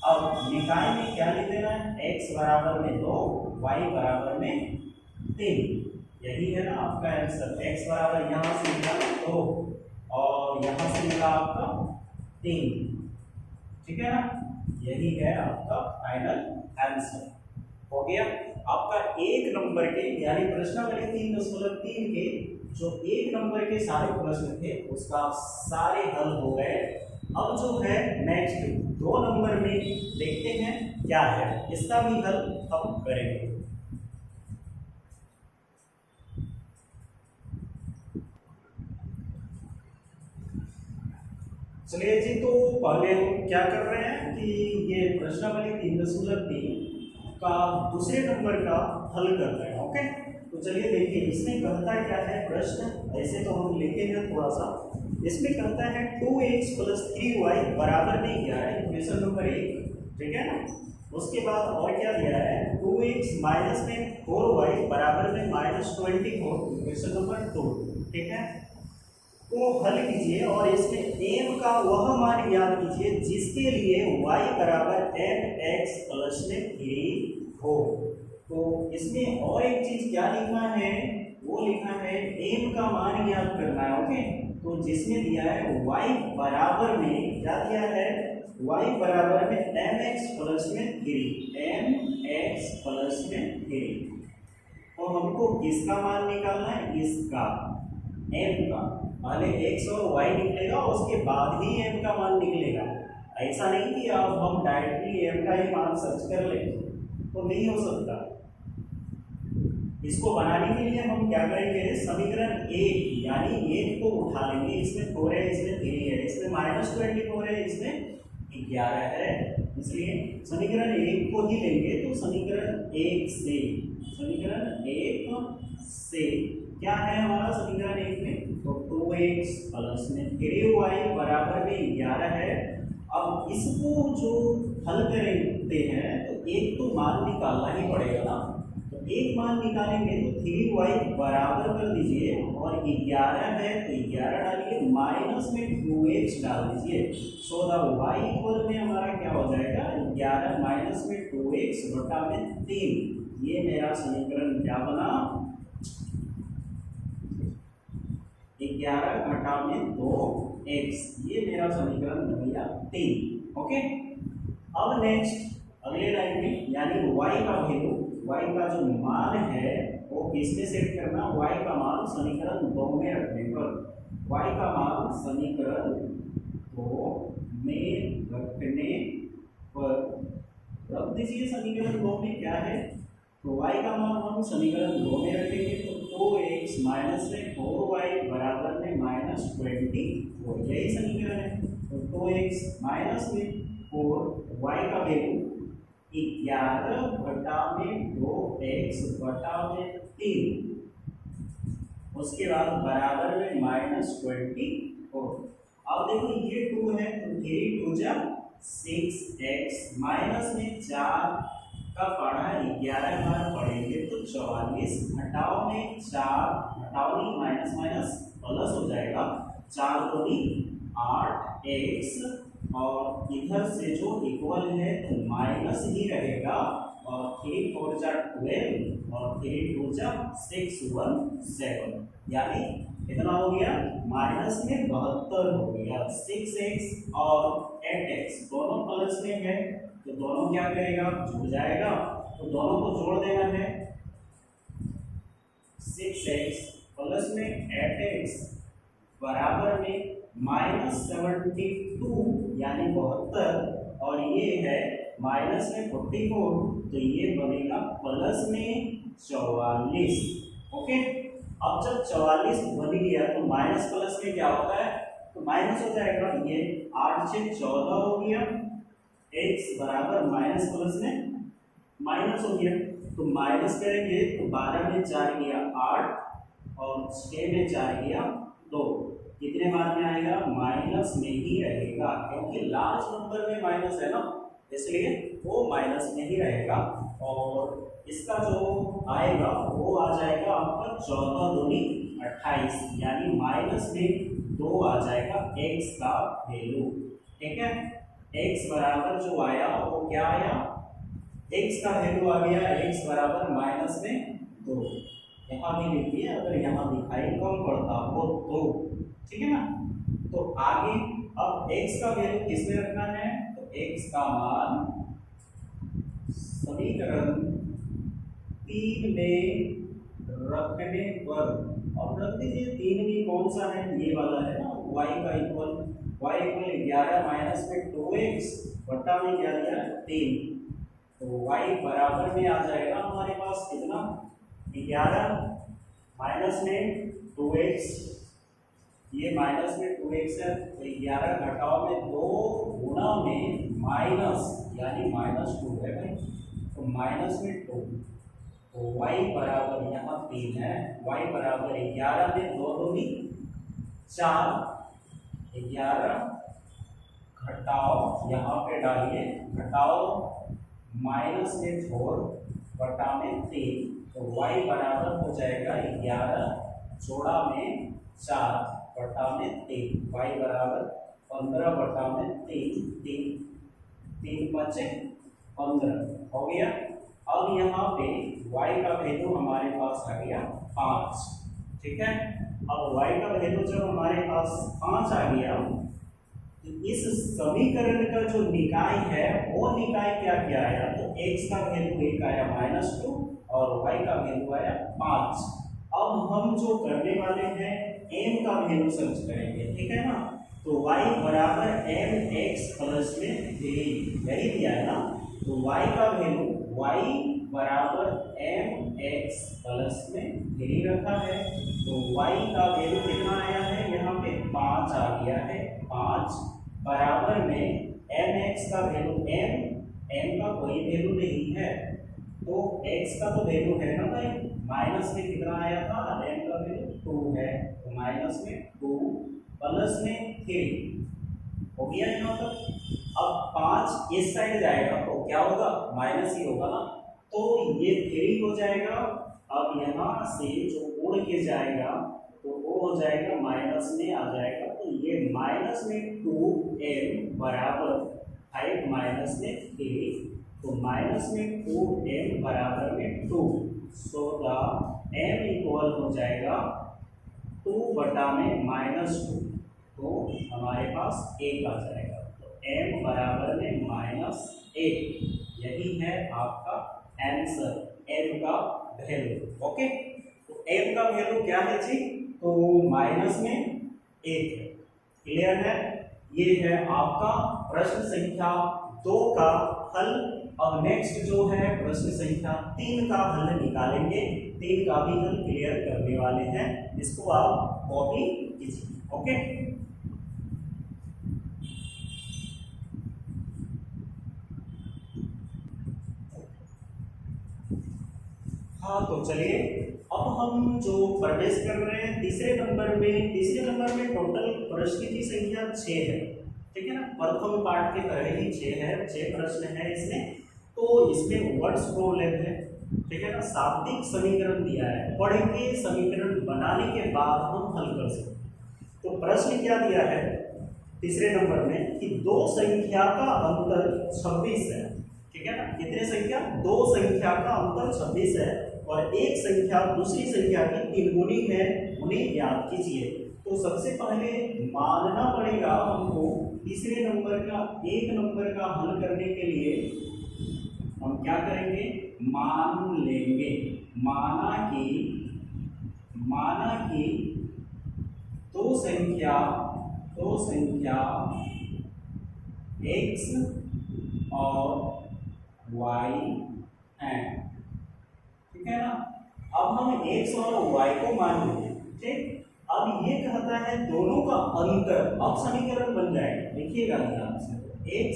अब निकाय में क्या लिख देना है x बराबर में 2 y बराबर में 3, यही है ना आपका आंसर। x बराबर यहाँ से मिला 2 और यहाँ से मिला आपका 3, ठीक है ना, यही है आपका फाइनल आंसर। हो गया आपका 1 नंबर के यानी प्रश्नावली 3.3 के जो 1 नंबर के सारे प्रश्न थे उसका सारे हल हो गए। अब जो है नेक्स्ट 2 नंबर में देखते हैं क्या है, इसका भी हल हम करेंगे। चलिए जी, तो पहले हम क्या कर रहे हैं कि ये प्रश्नावली 3.3 का दूसरे नंबर का हल कर रहे हैं। ओके, तो चलिए देखिए इसमें कहता क्या है प्रश्न, ऐसे तो हम लेते हैं थोड़ा सा। इसमें कहता है 2x प्लस 3y बराबर में 11, इक्वेशन नंबर 1, ठीक है ना। उसके बाद और क्या दिया है 2x माइनस में 4y बराबर में -24, इक्वेशन नंबर 2, ठीक है। को हल कीजिए और इसमें m का वह मान याद कीजिए जिसके लिए y बराबर mx प्लस में 3 हो। तो इसमें और एक चीज क्या लिखना है, वो लिखना है m का मान याद करना है। ओके, तो जिसमें दिया है y बराबर में क्या दिया है, y बराबर में mx प्लस में 3, mx प्लस में 3। तो हमको किसका मान निकालना है, इसका m का। पहले x और y निकलेगा उसके बाद ही m का मान निकलेगा, ऐसा नहीं कि अब हम डायरेक्टली m का ही मान सर्च कर लें, तो नहीं हो सकता। इसको बनाने के लिए हम क्या करेंगे, समीकरण 1 यानी 1 को उठा लेंगे, इसमें 4 है इसमें 3 है, इसमें -24 है इसमें 11 है, इसलिए समीकरण 1 को ही लेंगे। तो समीकरण 1 से, समीकरण 1 से क्या है हमारा समीकरण 1 में, तो 2x प्लस में 3y बराबर में 11 है। अब इसको जो हल करते हैं तो एक तो मान निकालना ही पड़ेगा ना, तो एक मान निकालेंगे तो 3y बराबर कर दीजिए और 11 है तो 11 डालिए, माइनस में 2x डाल दीजिए। सो द y इक्वल में हमारा क्या हो जाएगा 11 माइनस में 2x बटा में 3, ये मेरा समीकरण क्या बना 11 घटा में 2x, ये मेरा समीकरण बन गया 3। ओके, अब नेक्स्ट अगले लाइन में यानी y का वैल्यू, y का जो मान है वो किसमें सेट करना, y का मान समीकरण 2 में रखने पर, y का मान समीकरण 2 में रखने पर रख दीजिए। समीकरण 2 में क्या है, तो y का मान हम समीकरण 2 में रखेंगे तो 2x माइनस में 4y बराबर में -24, यही समीकरण है। तो 2x माइनस में 4y का वैल्यू 11 बटा में 2x बटा में 3, उसके बाद बराबर में -24। अब देखो ये 2 है तो 3 2 जा 6x माइनस में 4 का पढ़ा 11 बार पढ़ेंगे तो 44, घटाओ में 4, घटाओ नहीं माइनस माइनस प्लस हो जाएगा, 4 दूनी 8x और इधर से जो इक्वल है तो माइनस ही रहेगा, और 3 4 जा 12 और 3 2 जा 6 1 7, यानी कितना हो गया, माइनस में 72 हो गया। 6x और 8x दोनों प्लस में है तो दोनों क्या करेगा, जुड़ जाएगा, तो दोनों को जोड़ देना है। 6x प्लस में 8x बराबर में -72 यानी 72, और ये है माइनस में 44 तो ये बनेगा प्लस में 44। ओके, अब जब 44 बन गया तो माइनस प्लस में क्या होता है, तो माइनस हो जाएगा, ये 8 से 14 हो गया, x बराबर माइनस प्लस में माइनस हो गया, तो माइनस करेंगे तो 12 में 4 गया 8 और 6 में 4 गया 2, कितने बार में आएगा, माइनस में ही रहेगा, क्योंकि लार्ज नंबर में माइनस है ना, इसलिए वो माइनस में ही रहेगा। और इसका जो आएगा वो आ जाएगा आपका 14 दूनी 28, यानी माइनस में 2 आ जाएगा x का वैल्यू। ठीक है, x बराबर जो आया वो क्या आया, x का वैल्यू आ गया x बराबर माइनस में 2। यहाँ भी लिखिए, अगर यहाँ दिखाई कम पड़ता हो तो, ठीक है ना। तो आगे अब x का वैल्यू किसमें रखना है, तो x का मान समीकरण 3 में रखने पर, अब रख दीजिए 3 में कौन सा है, ये वाला है ना, y का इक्वल y इक्वल 11 माइनस में 2x बटा में क्या दिया 3, तो y बराबर में आ जाएगा हमारे पास कितना, 11 माइनस में 2x, ये माइनस में 2x है तो 11 घटाओ में 2 गुणा में माइनस यानी -2 है भाई, तो माइनस में 2, तो y बराबर यहाँ 3 है, y बराबर 11 में 2 दूनी 4, 11 घटाओ यहाँ पे डालिए, घटाओ माइनस में 4 बटा में 3, तो y बराबर हो जाएगा 11 जोड़ा में 4 बटा में 3, y बराबर 15 बटा में 3, 3 5 15 हो गया। अब यहाँ पे y का वैल्यू हमारे पास आ गया 5। ठीक है, अब y का वैल्यू जब हमारे पास 5 आ गया तो इस समीकरण का जो निकाय है वो निकाय क्या क्या आया, तो x का वैल्यू 1 आया -2 और y का वैल्यू आया 5। अब हम जो करने वाले हैं m का वैल्यू सर्च करेंगे, ठीक है ना, तो y बराबर mx प्लस में 3, यही दिया है ना, तो y का वैल्यू y बराबर mx प्लस में 3 रखा है, तो y का वैल्यू कितना आया है, यहाँ पे 5 आ गया है, 5 बराबर में mx का वैल्यू m का कोई वैल्यू नहीं है, तो x का तो वैल्यू है ना भाई, माइनस में कितना आया था, m का वैल्यू 2 है, तो माइनस में 2 प्लस में 3 हो गया यहाँ तक। अब 5 इस साइड जाएगा तो क्या होगा, माइनस ही होगा ना, तो ये 3 हो जाएगा। अब यहाँ से जो उड़ के जाएगा तो वो हो जाएगा माइनस में आ जाएगा, तो ये माइनस में 2m बराबर 5 माइनस में 3, तो माइनस में 2m बराबर में 2, सो द m इक्वल हो जाएगा 2 बटा में -2, तो हमारे पास 1 आ जाएगा। तो m बराबर में -1, यही है आपका आंसर, m का वैल्यू। ओके, तो m का वैल्यू क्या है जी, तो -1 है। क्लियर है, ये है आपका प्रश्न संख्या 2 का हल। अब नेक्स्ट जो है प्रश्न संख्या 3 का हल निकालेंगे, 3 का भी हल क्लियर करने वाले हैं, इसको आप कॉपी कीजिए। ओके, हाँ तो चलिए अब हम जो प्रवेश कर रहे हैं तीसरे नंबर में टोटल प्रश्न की संख्या 6 है, ठीक है ना। प्रथम पार्ट के तरह ही 6 है, 6 प्रश्न है इसमें। तो इसमें वर्ड्स प्रॉब्लम है, ठीक है ना। शाब्दिक समीकरण दिया है, पढ़ के समीकरण बनाने के बाद हम हल कर सकते हैं। तो प्रश्न क्या दिया है तीसरे नंबर में कि दो संख्या का अंतर 26 है, ठीक है ना। कितने संख्या, दो संख्या का अंतर 26 है और एक संख्या दूसरी संख्या की 3 गुनी है, उन्हें याद कीजिए। तो सबसे पहले मानना पड़ेगा हमको तीसरे नंबर का, एक नंबर का हल करने के लिए हम क्या करेंगे, मान लेंगे। माना कि दो संख्या x और y हैं, ठीक है ना। अब हम x और y को मान लेंगे, ठीक। अब ये कहता है दोनों का अंतर, अब समीकरण बन जाएगा, देखिएगा ध्यान से। x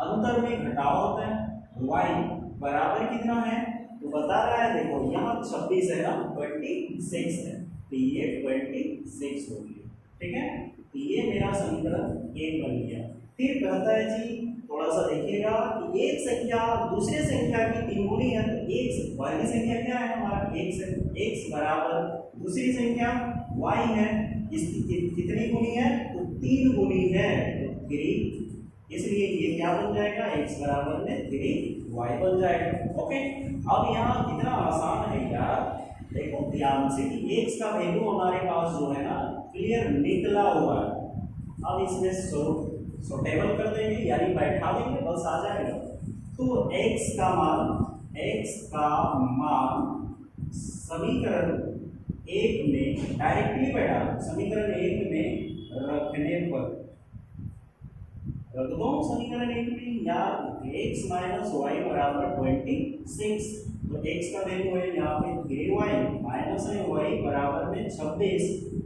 अंतर में घटाव होता है, y बराबर कितना है तो बता रहा है, देखो यहाँ 26 है ना, 26 है, तो ये 26 हो गया, ठीक है। तो ये मेरा समीकरण 1 बन गया। फिर कहता है जी, थोड़ा सा देखिएगा कि एक संख्या दूसरे संख्या की 3 गुनी है, तो x पहली संख्या क्या है हमारा, x है, x बराबर दूसरी संख्या y है, इसकी कितनी गुनी है तो 3 गुनी है, तो 3, इसलिए ये क्या बन जाएगा, x बराबर में 3y बन जाएगा। ओके, अब यहाँ कितना आसान है यार, देखो ध्यान से कि x का वैल्यू हमारे पास जो है ना क्लियर निकला हुआ है। अब इसमें सोटेबल कर देंगे, यानी बैठा देंगे, बस आ जाएगा। तो x का मान समीकरण 1 में डायरेक्टली बैठा, समीकरण 1 में रखने पर रख दो समीकरण 1 में, यार x माइनस वाई बराबर 26, तो x का वैल्यू है यहाँ पे 3y माइनस है y बराबर में 26,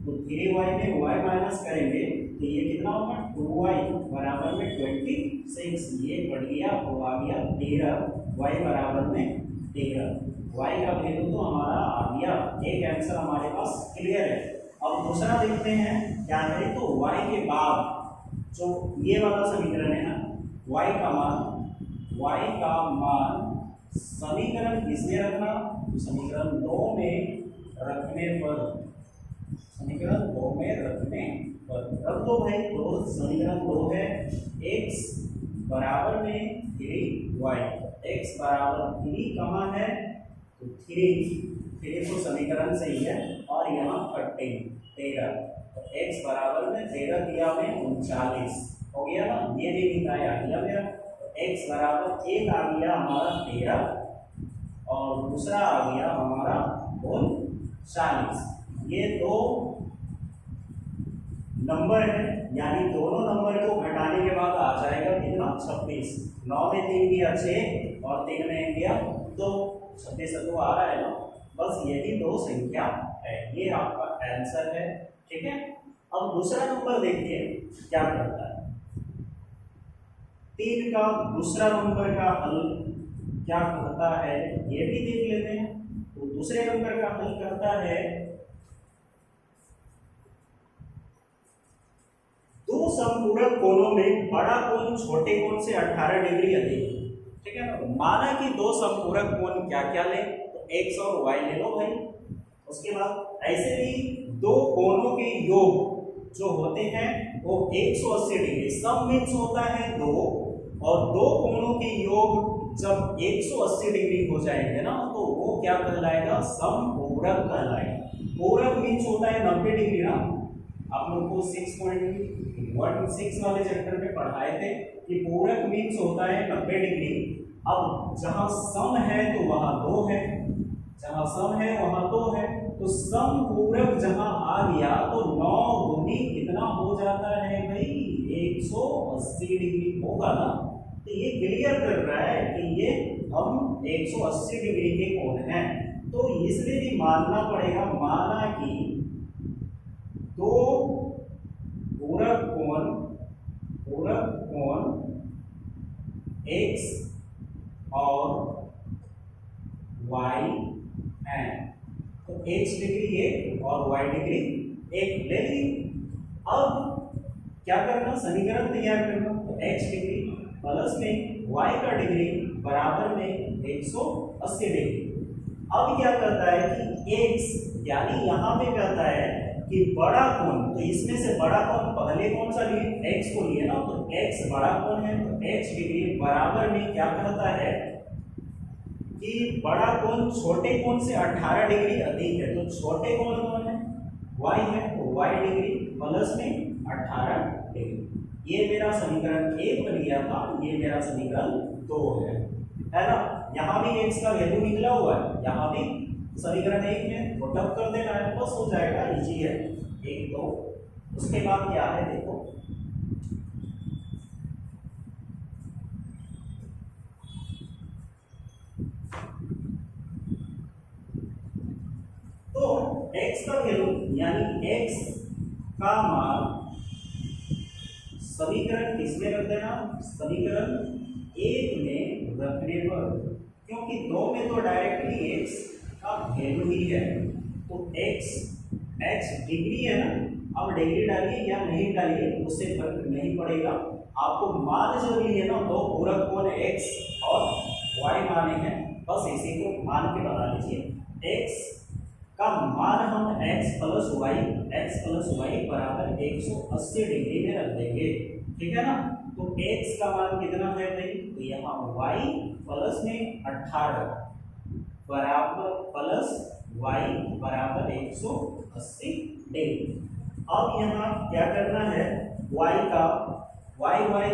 तो 3y में y माइनस करेंगे तो ये कितना होगा 2y बराबर में 26, ये बढ़ गया वो आ गया 13, y बराबर में 13, y का वैल्यू तो हमारा आ गया, एक आंसर हमारे पास क्लियर है। अब दूसरा देखते हैं क्या है, तो y के बाद जो ये वाला समीकरण है ना, y का मान समीकरण किसमें रखना, समीकरण 2 में रखने पर, समीकरण 2 में रखने पर रख दो भाई। तो समीकरण 2 है x बराबर में 3y, x बराबर 3 कहाँ है तो 3 तो समीकरण सही है, और यहाँ 13, तो x बराबर में 13 दिया में 39 हो गया ना, ये भी निकाय आ गया मेरा। तो x बराबर 1 आ गया हमारा 13 और दूसरा आ गया हमारा 39। ये दो नंबर है, यानी दोनों नंबर को घटाने के बाद आ जाएगा कितना 26, 9 में 3 गया 6 और 3 में गया 2, 26 तो आ रहा है ना। बस यही दो संख्या है, ये आपका आंसर है, ठीक है। अब दूसरा नंबर देखिए क्या करता है, 3 का दूसरा नंबर का हल क्या करता है ये भी देख लेते हैं। तो दूसरे नंबर का हल करता है, दो समपूरक कोणों में बड़ा कोण छोटे कोण से 18 डिग्री अधिक है, ठीक है ना। माना कि दो समपूरक कोण क्या क्या ले, तो x और y ले लो भाई। उसके बाद ऐसे ही दो कोणों के योग जो होते हैं वो 180 डिग्री, सम मीन्स होता है 2, और दो कोणों के योग जब 180 डिग्री हो जाएंगे ना तो वो क्या कहलाएगा, समपूरक कहलाएगा। पूरक मीन्स होता है 90 डिग्री ना, आप लोग को 6.16 वाले चैप्टर में पढ़ाए थे कि पूरक मीन्स होता है 90 डिग्री। अब जहां सम है तो वहां 2 है, जहां सम है वहां 2 है, तो सम पूरक जहां आ गया तो 9 दूनी कितना हो जाता है भाई 180 डिग्री होगा ना। तो ये क्लियर कर रहा है कि ये हम 180 डिग्री के कोण हैं। तो इसलिए भी मानना पड़ेगा, माना कि दो पूरक कोण x और y है, तो x डिग्री एक और y डिग्री एक ले ली। अब क्या करना, समीकरण तैयार करना। तो x डिग्री प्लस में y का डिग्री बराबर में 180 डिग्री। अब क्या कहता है कि x यानी यहां पे कहता है कि बड़ा कोण, तो इसमें से बड़ा कोण पहले कौन सा लिए, x को लिए ना, तो x बड़ा कोण है, तो x डिग्री बराबर में क्या कहता है कि बड़ा कोण छोटे कोण से 18 डिग्री अधिक है, तो छोटे कोण कौन है, y है, तो y डिग्री प्लस में 18 डिग्री। ये मेरा समीकरण 1 बन गया था, ये मेरा समीकरण 2 है ना। यहाँ भी x का वैल्यू निकला हुआ है, यहाँ भी समीकरण 1 में पुटअप कर देना है, बस हो जाएगा, इजी है। 1 2 उसके बाद क्या है देखो, तो x का वैल्यू यानी x का मान समीकरण किसमें रख देना, समीकरण 1 में रखने पर, क्योंकि 2 में तो डायरेक्टली x का वैल्यू ही है, तो x डिग्री है ना। अब डिग्री डालिए या नहीं डालिए उससे फर्क नहीं पड़ेगा, आपको मान जरूरी है ना। दो पूरक कोण x और y माने हैं, बस इसी को मान के बता लीजिए। x का मान हम x प्लस वाई बराबर 180 डिग्री में रख देंगे, ठीक है ना। तो x का मान कितना है भाई, तो यहाँ y प्लस में 18 बराबर प्लस y बराबर 180 डिग्री। अब यहाँ क्या करना है, y का y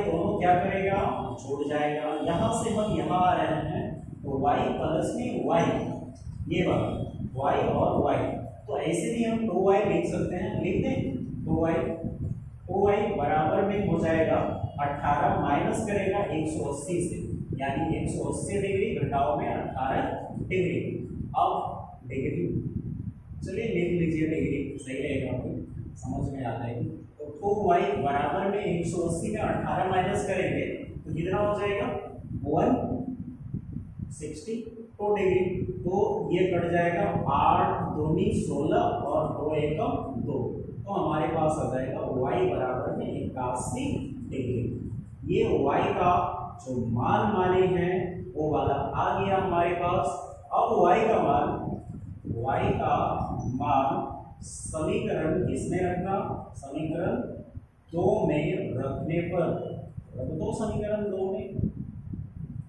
दोनों क्या करेगा, जुड़ जाएगा। यहाँ से हम यहाँ आ रहे हैं, तो y प्लस में y, ये बात y और y, तो ऐसे भी हम 2y लिख सकते हैं, लिख दें 2y बराबर में हो जाएगा 18 माइनस करेगा 180 से, यानी 180 डिग्री घटाओ में 18 डिग्री। अब डिग्री चलिए लिख लीजिए, डिग्री सही रहेगा, समझ में आता है। तो 2y बराबर में 180 में 18 माइनस करेंगे तो कितना हो जाएगा 162 डिग्री। तो ये कट जाएगा, 8 दूनी 16 और 2 एकम 2, तो हमारे पास आ जाएगा y बराबर में 81 डिग्री। ये y का जो मान माने हैं वो वाला आ गया हमारे पास। अब y का मान समीकरण किसमें रखना, समीकरण 2 में रखने पर, रख दो समीकरण 2 में।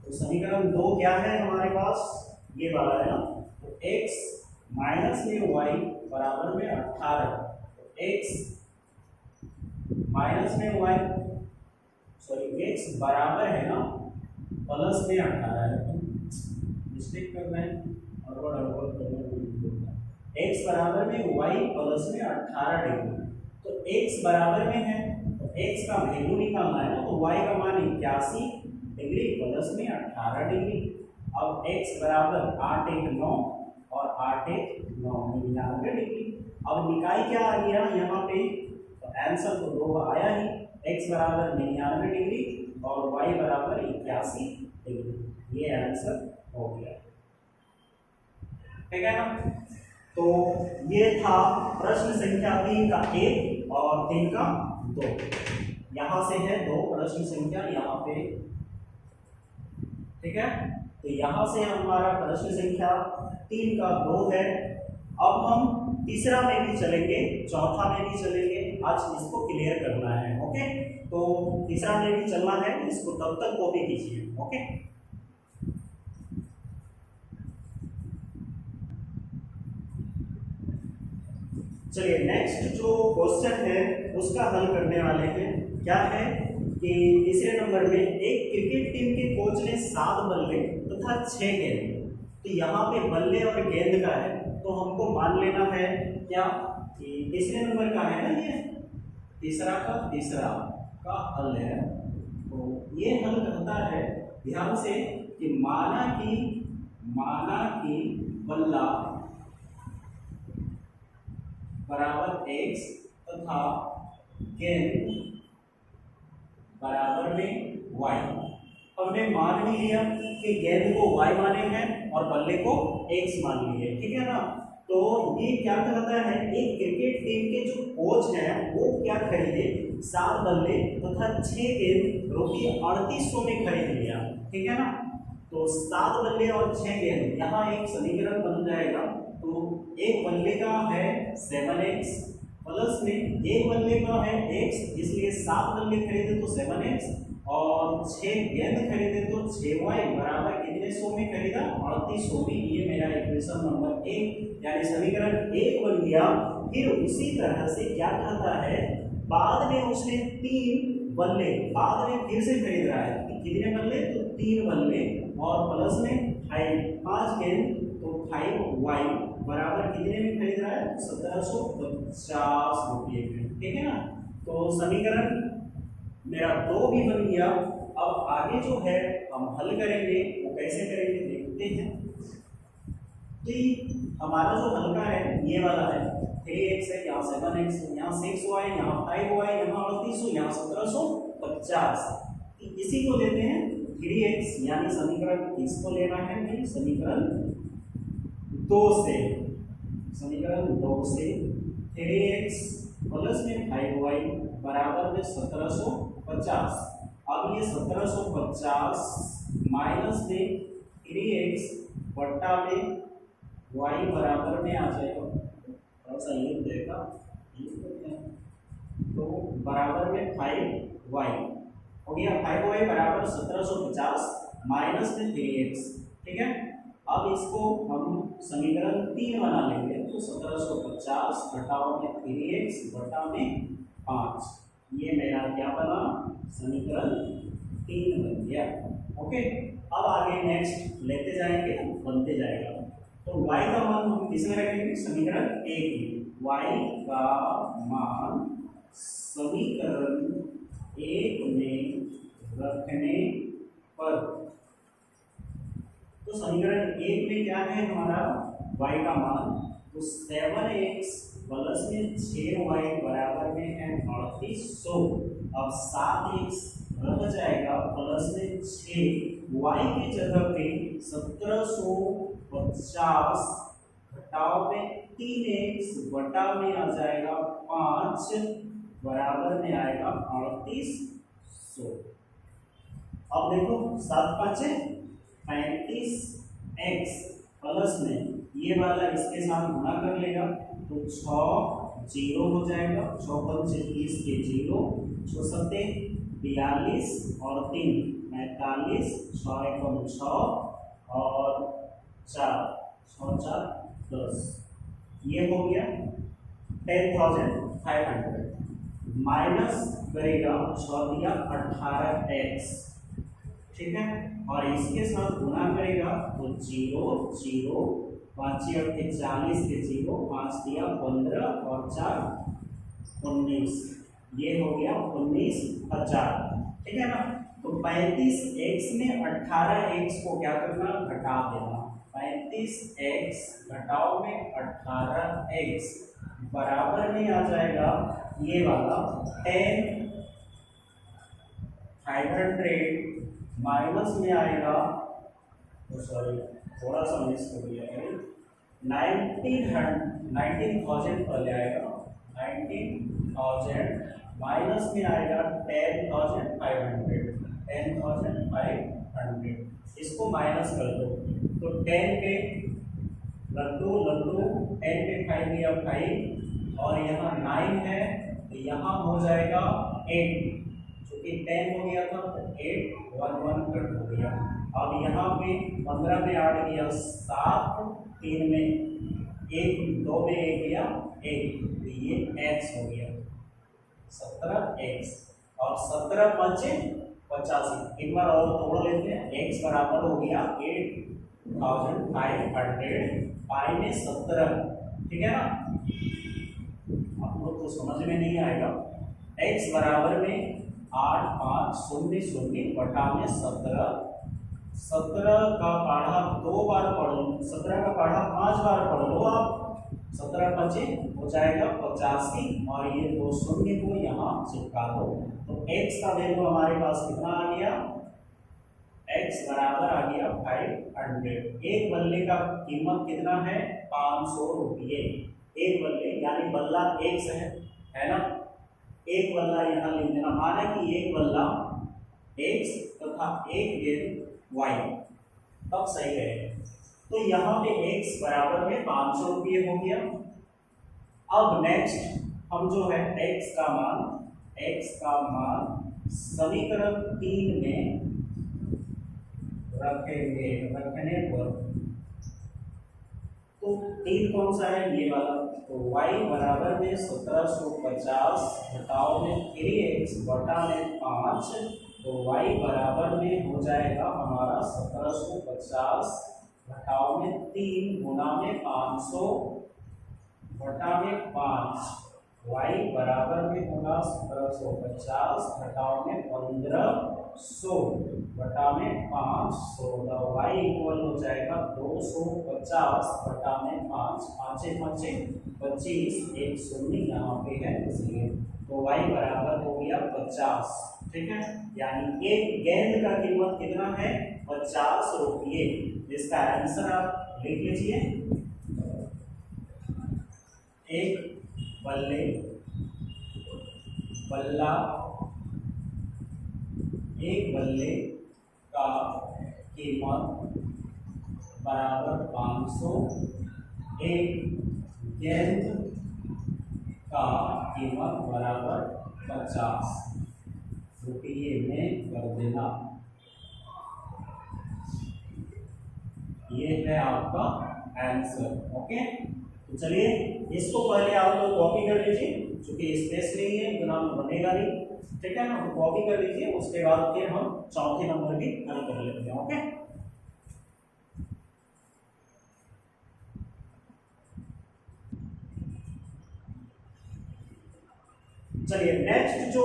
तो समीकरण 2 क्या है हमारे पास, ये वाला है ना। तो x माइनस में y बराबर में 18, तो x माइनस में y, सॉरी x बराबर है ना प्लस में 18 है, मिस्टेक कर रहे हैं, अड़बड़ कर रहे हैं। x बराबर में y प्लस में 18 डिग्री, तो x बराबर में है तो x का वैल्यू निकालना है ना, तो y का मान 81 डिग्री प्लस में 18 डिग्री। अब x बराबर 8 1 9 और 8 1 9 99 डिग्री। अब निकाय क्या आ गया यहाँ पे, तो आंसर तो 2 आया ही, x बराबर 99 डिग्री और y बराबर 81 डिग्री। ये आंसर हो गया, ठीक है ना। तो ये था प्रश्न संख्या 3 का 1 और 3 का 2। यहाँ से है 2 प्रश्न संख्या यहाँ पे, ठीक है। तो यहाँ से हमारा प्रश्न संख्या 3 का 2 है। अब हम तीसरा में भी चलेंगे, चौथा में भी चलेंगे, आज इसको क्लियर करना है, ओके। तो तीसरा में भी चलना है, इसको तब तक कॉपी कीजिए, ओके। चलिए नेक्स्ट जो क्वेश्चन है उसका हल करने वाले हैं। क्या है कि तीसरे नंबर में एक क्रिकेट टीम के कोच ने 7 बल्ले तथा 6 गेंद, तो यहाँ पे बल्ले और गेंद का है तो हमको मान लेना है क्या कि तीसरे नंबर का है ना, ये तीसरा का हल है। तो ये हल करता है ध्यान से कि माना कि बल्ला बराबर x तथा गेंद बराबर में y। हमने मान भी लिया कि गेंद को y माने हैं और बल्ले को x मान लिए, ठीक है ना। तो ये क्या कहता है, एक क्रिकेट टीम के जो कोच हैं वो क्या खरीदे, 7 बल्ले तथा 6 गेंद रुपये 3800 में खरीद लिया, ठीक है ना। तो 7 बल्ले और 6 गेंद, यहाँ एक समीकरण बन जाएगा। तो एक बल्ले का है 7x प्लस में एक बल्ले का है x, इसलिए 7 बल्ले खरीदे तो 7x और 6 गेंद खरीदे तो 6y बराबर कितने सौ में खरीदा, 3800 में। ये मेरा इक्वेशन नंबर 1 यानी समीकरण 1 बन गया। फिर उसी तरह से क्या कहता है, बाद में उसने 3 बल्ले बाद में फिर से खरीद रहा है, कितने बल्ले, तो 3 बल्ले और प्लस में 5 गेंद, तो 5y बराबर कितने में खरीद रहा है, 1750 रुपये में, ठीक है ना। तो समीकरण मेरा 2 भी बन गया। अब आगे जो है हम हल करेंगे, वो कैसे करेंगे देखते हैं। तो हमारा जो हल्का है ये वाला है, 3x है, यहाँ 7x है, यहाँ 6y, यहाँ 5y, यहाँ 3800, यहाँ 1750। इसी को लेते हैं 3x यानी समीकरण इसको लेना है, फिर समीकरण 2 से 3x प्लस में 5y बराबर में 1750। अब ये 1750 माइनस में 3x बट्टा में y बराबर में आ जाएगा, थोड़ा सा ये देगा, तो बराबर में 5y हो गया। 5y बराबर 1750 माइनस में 3x, ठीक है। अब इसको हम समीकरण 3 बना लेंगे, तो 1750 घटाओ में 3x बटा में 5, ये मेरा क्या बना, समीकरण 3 बन गया। ओके, अब आगे नेक्स्ट लेते जाएंगे, बनते जाएगा। तो y का मान हम किसमें रखेंगे, समीकरण 1 में। y का मान समीकरण 1 में रखने पर, तो समीकरण 1 में क्या है हमारा, y का मान, तो 7x प्लस में 6y बराबर में है 3800। अब 7x रह जाएगा प्लस में 6y की जगह पे 1750 घटाव में 3x बटा में आ जाएगा 5 बराबर में आएगा 3800। अब देखो 7 5 35x प्लस में ये वाला इसके साथ गुणा कर लेगा, तो 6 0 हो जाएगा, 6 पंचे 30 के 0, 6 सत्ते 42 और 3 45, 6 एकम 6 और 4 6 4 10, ये हो गया 10,500 माइनस करेगा 6 दिया 18x, ठीक है, और इसके साथ गुणा करेगा तो 0 0 5 के 40 के 0, 5 दिया 15 और 4 19, ये हो गया 19,000, ठीक है ना। तो 35x में 18x को क्या करना, घटा देना, 35x घटाओ में 18x बराबर में आ जाएगा ये वाला 10,500 माइनस में आएगा, सॉरी थोड़ा सा मिस कर दिया है, 19,000 पहले आएगा, 19,000 माइनस में आएगा 10,500, इसको माइनस कर दो, तो 10 पे लड्डू 10 पे 5 दिया 5 और यहाँ 9 है, तो यहाँ हो जाएगा 8, क्योंकि 10 हो गया था तो 8 1 1 कट हो गया। अब यहाँ पे 15 में 8 गया 7, 3 में 1, 2 में 1 गया 1, एक्स हो गया 17x और 17 5 85। एक बार और तोड़ लेते हैं। x बराबर हो गया 8500 पाई में 17, ठीक है ना। आप लोग को समझ में नहीं आएगा। x बराबर में 8500 बटा में 17, 17 का पढ़ा 2 बार पढ़ लो, 17 का पढ़ा 5 बार पढ़ लो आप, 17 5 हो जाएगा 85 और ये 2 शून्य को यहाँ चिपका दो। तो x का वैल्यू हमारे पास कितना आ गया, x बराबर आ गया 500। एक बल्ले का कीमत कितना है 500 रुपये। एक बल्ले यानी बल्ला x है ना, एक बल्ला यहाँ लिख देना, माना कि एक बल्ला x तथा एक गेंद y, तब सही रहेगा। तो यहाँ पे x बराबर में 500 रुपये हो गया। अब नेक्स्ट हम जो है x का मान समीकरण 3 में रखने पर, तो 3 कौन सा है, ये वाला। तो y बराबर में 1750 घटाओ में 3x बटा में 5, तो y बराबर में हो जाएगा हमारा 1750 घटाओ में 3 गुना में 500 बटा में 5, y बराबर में होगा 1750 घटाओ में 1500 बटा में 500, y इक्वल हो जाएगा 250 बटा में 5, 5 5 25, एक शून्य यहाँ पे है इसलिए, तो y बराबर हो गया 50, ठीक है। यानी एक गेंद का कीमत कितना है 50 रुपये। इसका आंसर आप लिख लीजिए। एक बल्ले का कीमत बराबर 500, एक गेंद का कीमत बराबर 50 रुपये में कर देना। ये है आपका आंसर। ओके, तो चलिए इसको पहले आप लोग कॉपी कर लीजिए, क्योंकि स्पेस नहीं है तो नाम बनेगा नहीं, ठीक है ना। कॉपी कर लीजिए, उसके बाद फिर हम चौथे नंबर की हल कर लेते हैं। ओके, चलिए नेक्स्ट जो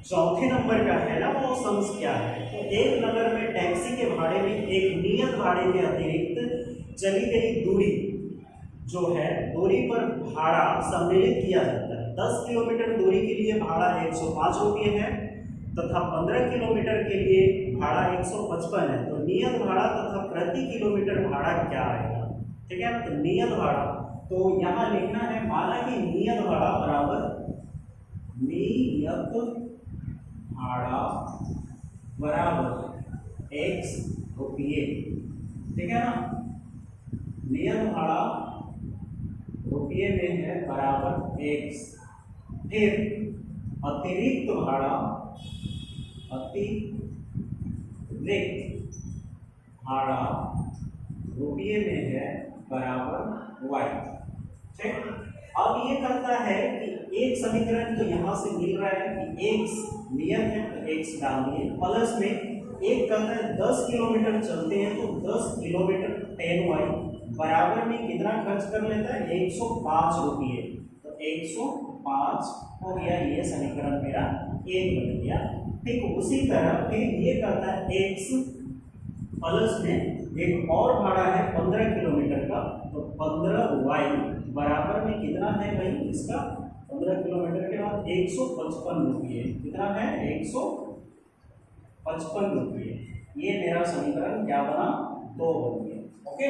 चौथे नंबर का है ना, वो सम्स क्या है। तो एक नगर में टैक्सी के भाड़े में एक नियत भाड़े के अतिरिक्त चली गई दूरी जो है, दूरी पर भाड़ा सम्मिलित किया जाता है। 10 किलोमीटर दूरी के लिए भाड़ा 105 रुपये है तथा 15 किलोमीटर के लिए भाड़ा 155 है। तो नियत भाड़ा तथा प्रति किलोमीटर भाड़ा क्या आएगा, ठीक है। तो नियत भाड़ा तो यहाँ लिखना है, माना कि नियत भाड़ा बराबर x रुपये, ठीक है ना। नियत भाड़ा रुपये में है बराबर x, फिर अतिरिक्त भाड़ा रुपये में है बराबर y, ठीक। अब ये कहता है कि एक समीकरण तो यहाँ से मिल रहा है कि x नियत है तो x डालिए, प्लस में एक कहता है 10 किलोमीटर चलते हैं तो 10 किलोमीटर 10y बराबर में कितना खर्च कर लेता है 105 रुपये। तो 105 हो गया, ये समीकरण मेरा एक बन गया। ठीक उसी तरह फिर ये कहता है x प्लस में एक और भाड़ा है 15 किलोमीटर का, तो 15y बराबर में कितना है भाई इसका 15 किलोमीटर के बाद 155 रुपये, कितना है 155 रुपये। ये मेरा समीकरण क्या बना 2 बन गया। ओके,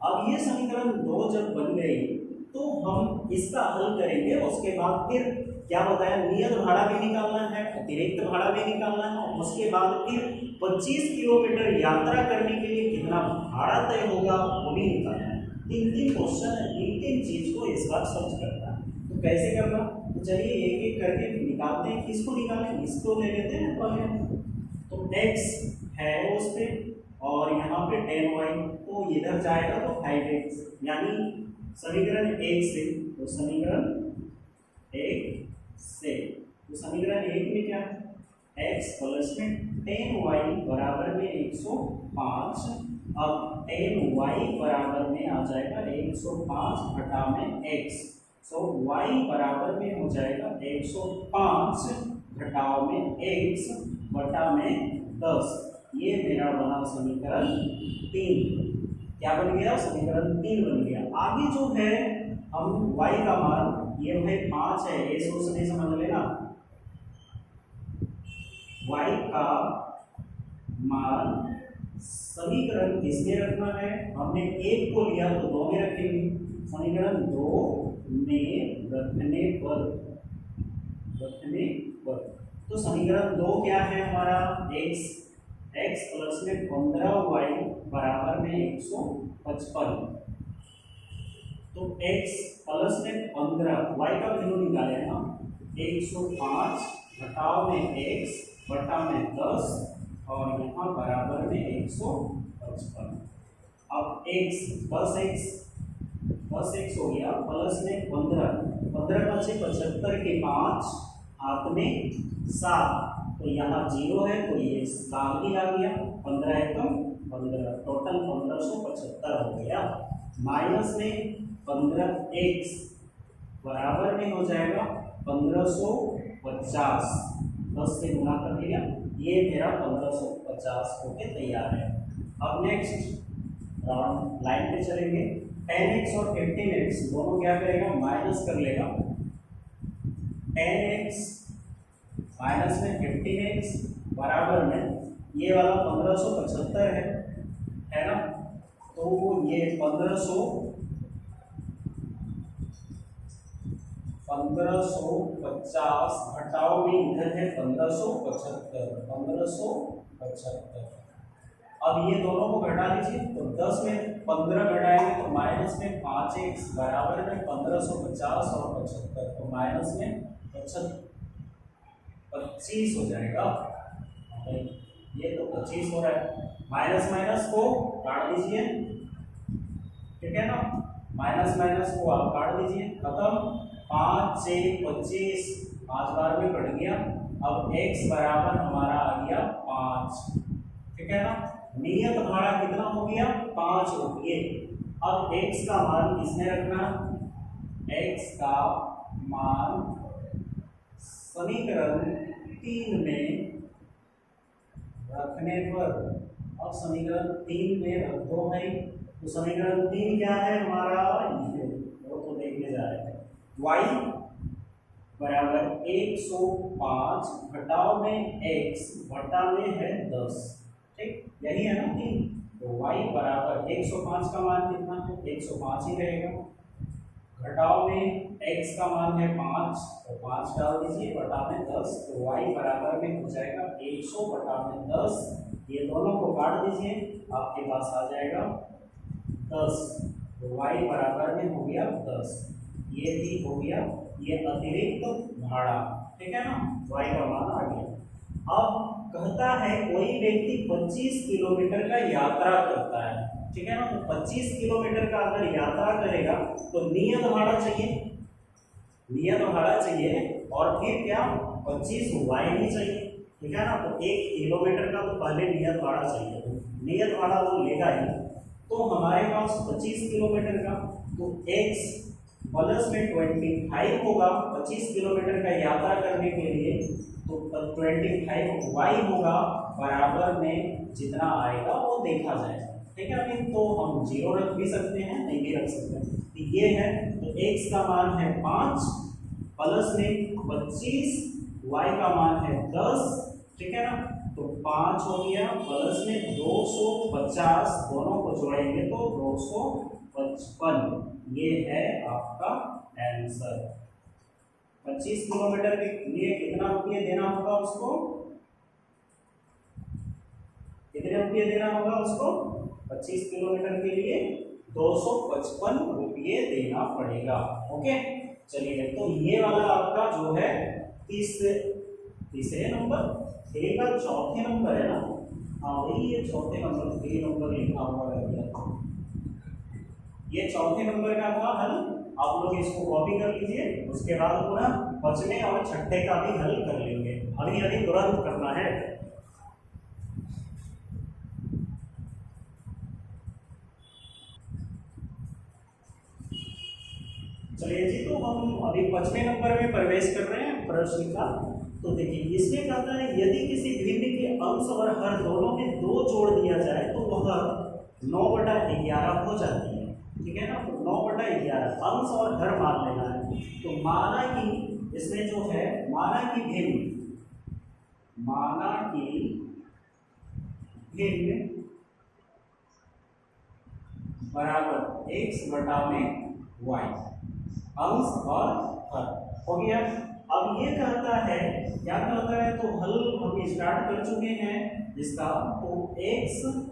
अब ये समीकरण 2 जब बन गई तो हम इसका हल करेंगे। उसके बाद फिर क्या बताया, नियत भाड़ा भी निकालना है, अतिरिक्त भाड़ा भी निकालना है, और उसके बाद फिर 25 किलोमीटर यात्रा करने के लिए कितना भाड़ा तय होगा वो भी निकालना है। 3 क्वेश्चन है, 3 चीज को इस बार सर्च करना है। तो कैसे करना, तो चलिए एक एक करके निकालते हैं। किसको निकालें, इसको ले लेते हैं पहले। तो x है उस पे और यहाँ पे 10y, तो इधर जाएगा तो 5x, यानी समीकरण 1 से, तो समीकरण 1 से। तो समीकरण 1 में क्या है, x प्लस में 10y बराबर में 105। अब 10y बराबर में आ जाएगा 105 घटा में x, सो y बराबर में हो जाएगा 105 घटाव में x बटा में 10। ये मेरा बना समीकरण 3। क्या बन गया, समीकरण 3 बन गया। आगे जो है हम y का मान, ये भाई 5 है, ये सोच नहीं समझ लेना। y का मान समीकरण किसमें रखना है, हमने 1 को लिया तो 2 में रखेंगे, समीकरण 2 में रखने पर तो समीकरण 2 क्या है हमारा, x प्लस में 15y बराबर में 155। तो x प्लस में 15, y का वैल्यू निकाले ना, 105 घटाव में x बटा में 10 और यहाँ बराबर में 155। अब x 10x हो गया, प्लस में 15 बचे 75 के 5 हाथ में 7, तो यहाँ 0 है तो ये 7 भी आ गया, 15 एकम 15, टोटल 1575 हो गया। माइनस में 15x बराबर में हो जाएगा 1550, 10 से गुणा कर दिया, ये मेरा 1550 होके तैयार है। अब नेक्स्ट राउंड लाइन पे चलेंगे। 10x और 15x दोनों क्या करेगा, माइनस कर लेगा। 10x माइनस में 15x बराबर में ये वाला 1575 है ना, तो ये 1550 घटाओ में इधर है 1575। अब ये दोनों को घटा लीजिए, तो 10 में 15 घटाएंगे तो माइनस में 5x बराबर में 1550 और 75, तो माइनस में 25 हो जाएगा। ये तो 25 हो रहा है, माइनस माइनस को काट दीजिए, ठीक है ना, माइनस माइनस को आप काट दीजिए, खत्म। 5 से 25, 5 बार में कट गया। अब x बराबर हमारा आ गया 5, ठीक है ना। नियत भाड़ा कितना हो गया, 5 रुपये। अब x का मान किसने रखना, x का मान समीकरण 3 में रखने पर, अब समीकरण 3 में रख दो भाई। तो समीकरण 3 क्या है हमारा, ये वो तो देखने जा रहे थे, y बराबर 105 घटाव में x बटा में है 10, ठीक, यही है ना 3। तो y बराबर 105 का मान कितना है, 105 ही रहेगा, घटाव में x का मान है 5, तो 5 डाल दीजिए, बटा में 10, तो y बराबर में हो जाएगा 100 बटा में 10। ये दोनों को काट दीजिए, आपके पास आ जाएगा 10, तो y बराबर में हो गया 10। ये भी हो गया, ये अतिरिक्त भाड़ा, ठीक है ना, y का मान आ गया। अब कहता है कोई व्यक्ति 25 किलोमीटर का यात्रा करता है, ठीक है ना, तो 25 किलोमीटर का अगर यात्रा करेगा तो नियत भाड़ा चाहिए, और फिर क्या 25 y भी चाहिए, ठीक है ना। तो 1 किलोमीटर का तो पहले नियत भाड़ा चाहिए, तो नियत भाड़ा वो लेगा ही। तो हमारे पास 25 किलोमीटर का, तो x प्लस में 25 होगा 25 किलोमीटर का यात्रा करने के लिए, तो 25y होगा, बराबर में जितना आएगा वो देखा जाएगा, ठीक है। अभी तो हम 0 रख भी सकते हैं, नहीं भी रख सकते हैं, तो ये है। तो x का मान है 5 प्लस में 25, y का मान है 10, ठीक है ना। तो 5 हो गया, प्लस में 250, दोनों को जोड़ेंगे तो 255। ये है आपका आंसर। 25 किलोमीटर के लिए कितना रुपये देना होगा उसको, कितने रुपये देना होगा उसको, 25 किलोमीटर के लिए 255 रुपये देना पड़ेगा। ओके, चलिए, तो ये वाला आपका जो है तीसरे नंबर, ए का चौथे नंबर है ना, हाँ वही ये चौथे नंबर, 3 नंबर लिखा हुआ है, ये चौथे नंबर का था हल। आप लोग इसको कॉपी कर लीजिए, उसके बाद पुनः पांचवें और छठे का भी हल कर लेंगे। अभी अभी तुरंत करना है। चलिए जी, तो हम अभी पांचवें नंबर में प्रवेश कर रहे हैं प्रश्न का। तो देखिए इसमें कहता है यदि किसी भिन्न के अंश और हर दोनों में 2 जोड़ दिया जाए तो वह 9/11 हो जाती है। ठीक है ना, तो 9/11 अंश और हर मान लेना है। तो माना कि इसमें जो है माना कि भिन्न बराबर x/y अंश और हर हो गया। अब ये कहता है, क्या कहता है, तो हल हम स्टार्ट कर चुके हैं इसका। तो x/y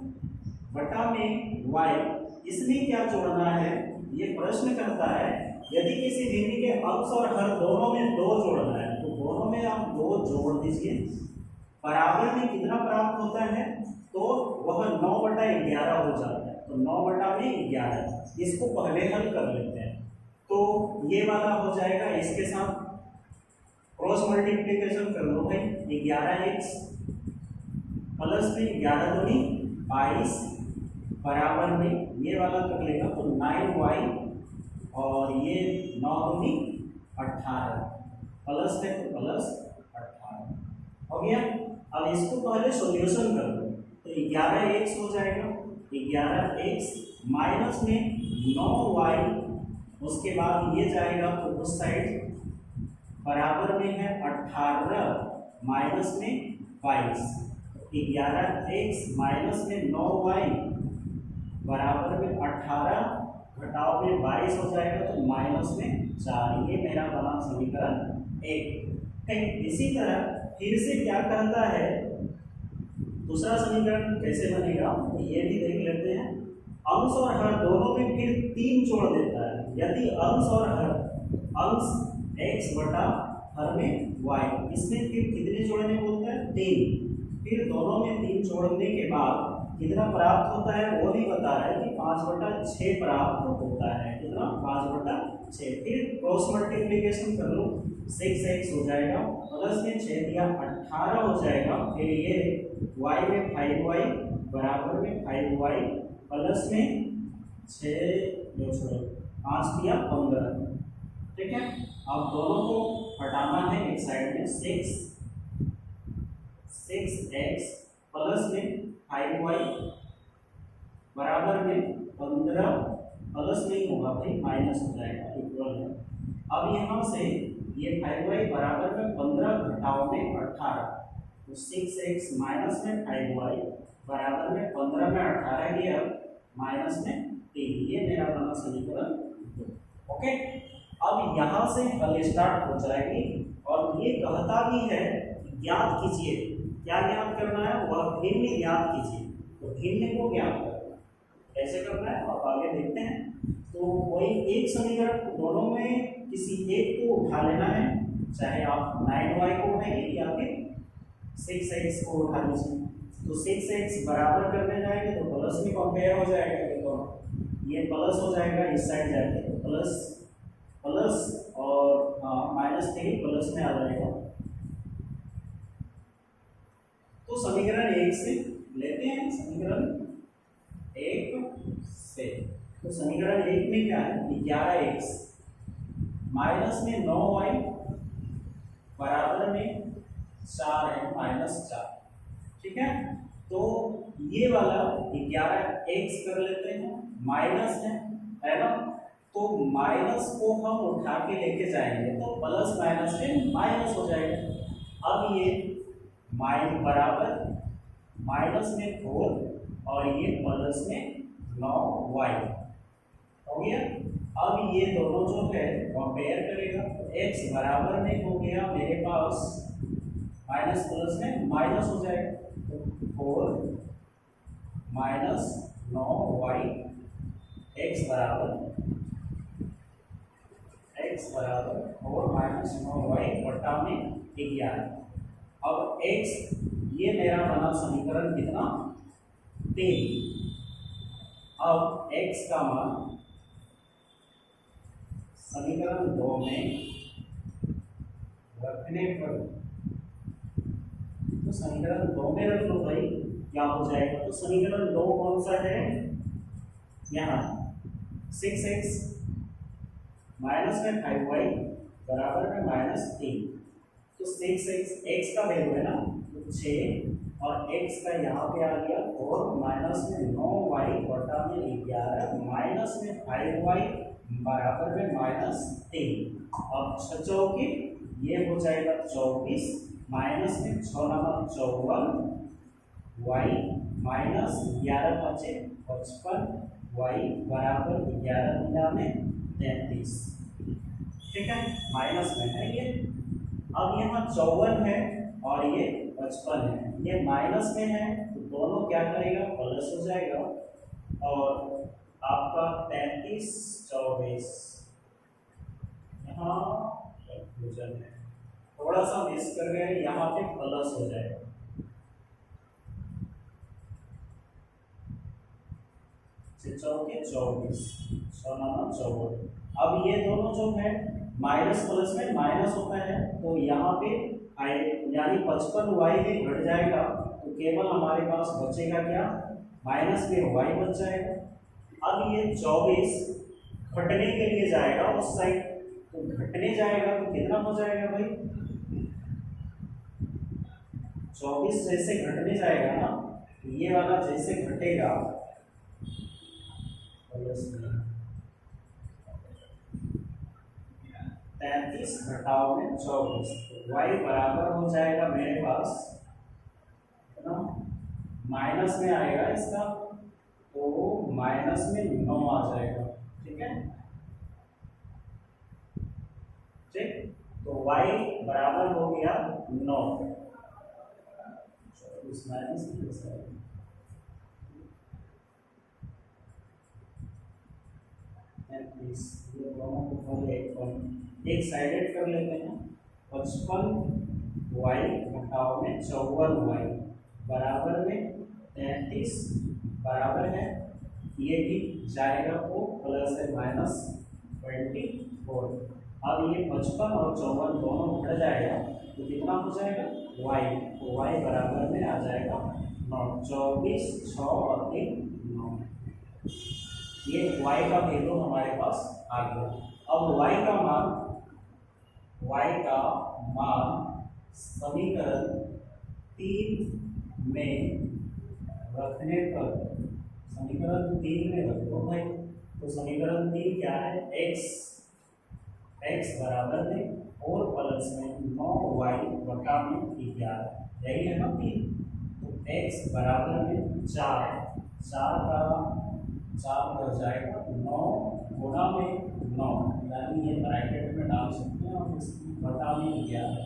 इसमें क्या जोड़ना है, ये प्रश्न करता है यदि किसी भिन्न के अंश और हर दोनों में 2 जोड़ना है तो दोनों में आप 2 जोड़ दीजिए। बराबर में कितना प्राप्त होता है, तो वह 9/11 हो जाता है। तो 9/11 इसको पहले हल कर लेते हैं। तो ये वाला हो जाएगा, इसके साथ क्रॉस मल्टीप्लिकेशन कर लो भाई। 11x प्लस में 11 दूनी 22 बराबर में ये वाला कर लेगा तो 9y और ये 9 दूनी 18 प्लस है तो प्लस 18 हो गया। अब इसको पहले सॉल्यूशन कर लो तो 11x हो जाएगा। 11x माइनस में 9y, उसके बाद ये जाएगा तो उस साइड बराबर में है 18 माइनस में 22। 11x माइनस में 9y बराबर में 18 घटाओ में 22 हो जाएगा तो माइनस में 4। ये मेरा बना समीकरण 1। ठीक, इसी तरह फिर से क्या कहता है, दूसरा समीकरण कैसे बनेगा तो ये भी देख लेते हैं। अंश और हर दोनों में फिर 3 जोड़ देता है। यदि अंश और हर, अंश x बटा हर में y, इसमें फिर कितने जोड़ने बोलता है, 3। फिर दोनों में 3 जोड़ने के बाद कितना प्राप्त होता है वो भी बता रहा है कि 5/6 प्राप्त होता है। कितना, 5/6। फिर क्रॉस मल्टीप्लिकेशन कर लो, 6x हो जाएगा प्लस में 6 दिया 18 हो जाएगा। फिर ये y में 5y बराबर में 5y प्लस में 5 दिया 15। ठीक है, अब दोनों को हटाना है एक साइड में। 6x प्लस में 5y बराबर में 15 प्लस नहीं होगा भाई, माइनस हो जाएगा, इक्वल है। अब यहाँ से ये 5y बराबर में 15 घटाओ में 18 तो 6x माइनस में 5y बराबर में 15 में 18 गया माइनस में 3। ये मेरा बना समीकरण 2। ओके, अब यहाँ से हल स्टार्ट हो जाएगी और ये कहता भी है ज्ञात कीजिए। क्या ज्ञात करना है, वह भिन्न ज्ञात कीजिए। तो भिन्न को ज्ञात करना कैसे करना है आप आगे देखते हैं। तो कोई एक समीकरण दोनों में किसी एक को उठा लेना है, चाहे आप 9y को उठाइए या फिर 6x को उठा लीजिए। तो 6x बराबर करने जाएंगे तो प्लस में कंपेयर हो जाएगा, तो ये प्लस हो जाएगा, इस साइड जाएंगे तो प्लस और -3 प्लस में आ जाएगा। तो समीकरण 1 से लेते हैं, समीकरण 1 से। तो समीकरण 1 में क्या है, 11x माइनस में 9y बराबर में 4 है, -4। ठीक है, तो ये वाला 11x कर लेते हैं, माइनस है ना, तो माइनस को हम उठा के लेके जाएंगे तो प्लस माइनस में माइनस हो जाएगा। अब ये बराबर माइनस में 4 और ये प्लस में 9y हो गया। अब ये दोनों जो है कंपेयर करेगा तो x बराबर में हो गया मेरे पास माइनस प्लस में माइनस हो जाएगा, तो 4 - 9y x बराबर 4 - 9y बटा में 11। अब x ये मेरा बना समीकरण कितना, 3। अब x का मान समीकरण 2 में रखने पर, तो समीकरण 2 में रख लो भाई, क्या हो जाएगा? तो समीकरण 2 कौन सा है? यहाँ 6x माइनस में 5y बराबर में -3। तो 6x x का वैल्यू है ना, तो 6 और x का यहाँ पे आ गया, और माइनस में 9y बटा में 11 माइनस में 5y बराबर में -3। अब 6 चौके ये हो जाएगा 24 माइनस में 6 नंबर 54 y माइनस 11 बचे 55 y बराबर 11 में 33। ठीक है, माइनस में है ये। अब यहाँ 54 है और ये 55 है, ये माइनस में है तो दोनों क्या करेगा? प्लस हो जाएगा। और आपका 33 24 यहाँ कंफ्यूजन है, थोड़ा सा मिस कर गए, यहाँ पे प्लस हो जाएगा। चौके 24 54। अब ये दोनों जो है माइनस प्लस में माइनस होता है, तो यहाँ पे यानी 55y में घट जाएगा, तो केवल हमारे पास बचेगा क्या? माइनस में y बच जाएगा। अब ये 24 घटने के लिए जाएगा उस साइड, तो घटने जाएगा तो कितना हो जाएगा भाई? 24 जैसे घटने जाएगा ना, ये वाला जैसे घटेगा 33 घटाओ में 24, y बराबर हो जाएगा मेरे पास ना, माइनस में आएगा इसका, तो माइनस में 9 आ जाएगा। ठीक है, ठीक, तो y बराबर हो गया 9। इस माइनस ये दोनों को पहले एक साइडेड कर लेते हैं। 55y घटाओ में 54y बराबर में 33 बराबर है, ये भी जाएगा तो प्लस है -24। अब ये 55 और 54 दोनों घट जाएगा तो कितना हो जाएगा? y, तो y बराबर में आ जाएगा 9। 24 6 और 3 9, ये y का वैल्यू हमारे पास आ गया। अब y का मान समीकरण 3 में रखने पर, समीकरण 3 में रख दो भाई। तो समीकरण 3 क्या है? x बराबर में और प्लस में 9y बटा में 11, यही है ना 3। तो x बराबर में 4 कर जाएगा 9 गुणा में 9, यानी ये ब्रैकेट में डाल सकते हैं, और बटा में 11,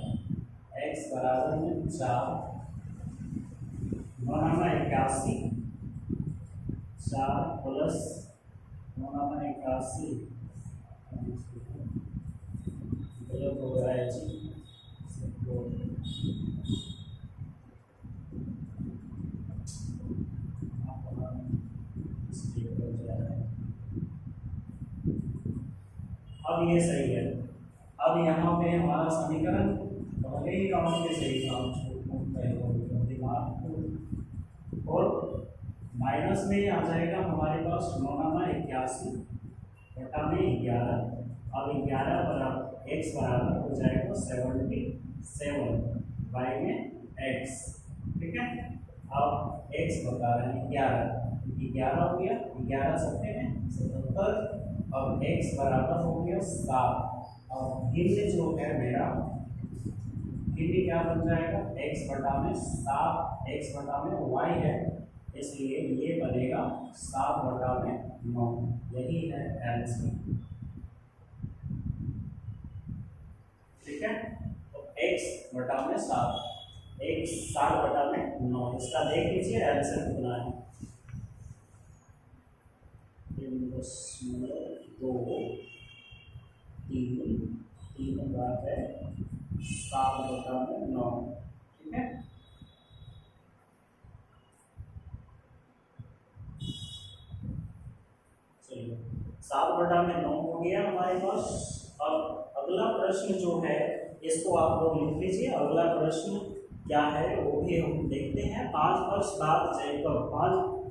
x बराबर में 4 9 81, 4 प्लस 9 81 गलत हो रहा है जी, अब ये सही है। अब यहाँ पे हमारा समीकरण पहले ही राउंड में सही था, दिमाग को, और माइनस में आ जाएगा हमारे पास 9 81 बटा में 11। अब 11 बराबर x बराबर हो जाएगा 77 y में x। ठीक है, अब x बता रहे हैं 11 हो गया, 11 सकते हैं 77। अब x बराबर हो गया 7, और भिन्न जो है मेरा भिन्न क्या बन जाएगा? x बटा में 7, x बटा में y है, इसलिए ये बनेगा 7 बटा में 9, यही है आंसर। ठीक है, तो x बटा में 7, x 7 बटा में 9, इसका देख लीजिए आंसर कितना है। 3 बार है 7 बटा में 9। ठीक है, चलिए 7/9 हो गया हमारे पास। अब अगला प्रश्न जो है इसको आप लोग लिख लीजिए। अगला प्रश्न क्या है वो भी हम देखते हैं। 5 वर्ष बाद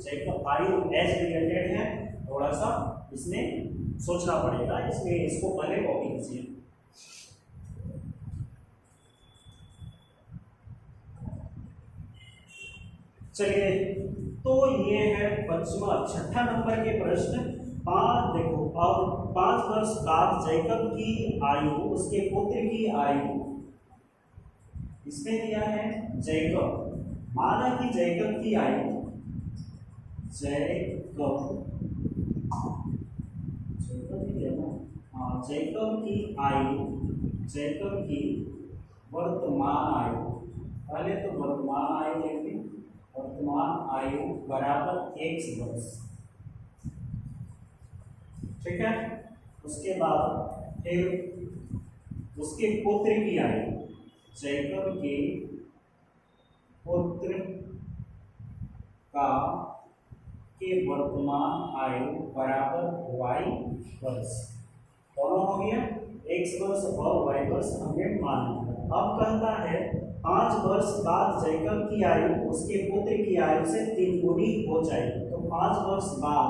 जैकब आयु एज रिलेटेड है, थोड़ा सा इसमें सोचना पड़ेगा, इसलिए इसको पहले कॉपी कीजिए। चलिए, तो ये है 6ठा नंबर के प्रश्न। देखो, अब 5 वर्ष बाद जैकब की आयु, उसके पुत्र की आयु इसमें दिया है जैकब। माना कि जैकब की आयु, जैकब की वर्तमान आयु, पहले तो वर्तमान आयु देखिए, वर्तमान आयु बराबर x वर्ष, ठीक है। उसके बाद फिर उसके पुत्र की आयु, जैकब के पुत्र का के वर्तमान आयु बराबर y वर्ष, दोनों हो गया, x वर्ष और y वर्ष हमने मान लिया। अब कहता है 5 वर्ष बाद जैकब की आयु उसके पुत्र की आयु से 3 गुनी हो जाएगी। तो 5 वर्ष बाद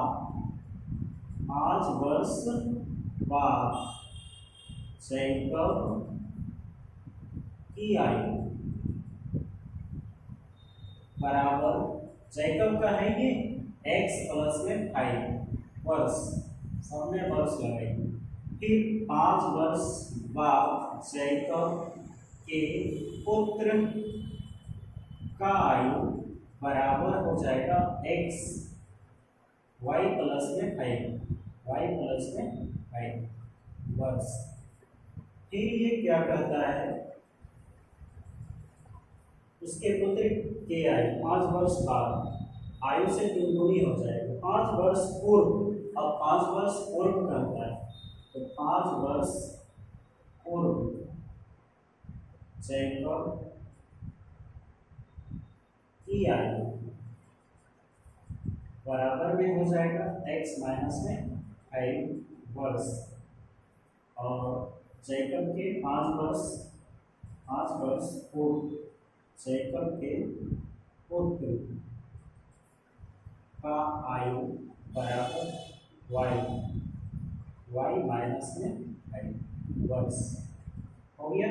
जैकब की आयु बराबर, जैकब का है ये x प्लस में 5 वर्ष, सबने वर्ष लगाएंगे। फिर 5 वर्ष बाद जैकब के पुत्र का आयु बराबर हो जाएगा x y प्लस में 5 वर्ष। फिर ये क्या कहता है, उसके पुत्र के आयु 5 वर्ष बाद आयु से 3 गुनी हो जाएगा। 5 वर्ष पूर्व, अब 5 वर्ष पूर्व कहता है, तो 5 वर्ष पूर्व जैकब की आयु बराबर में हो जाएगा x माइनस में 5 वर्ष, और जैकब के 5 वर्ष पूर्व जैकब के पुत्र का आयु बराबर y माइनस में 5 वर्ष हो गया।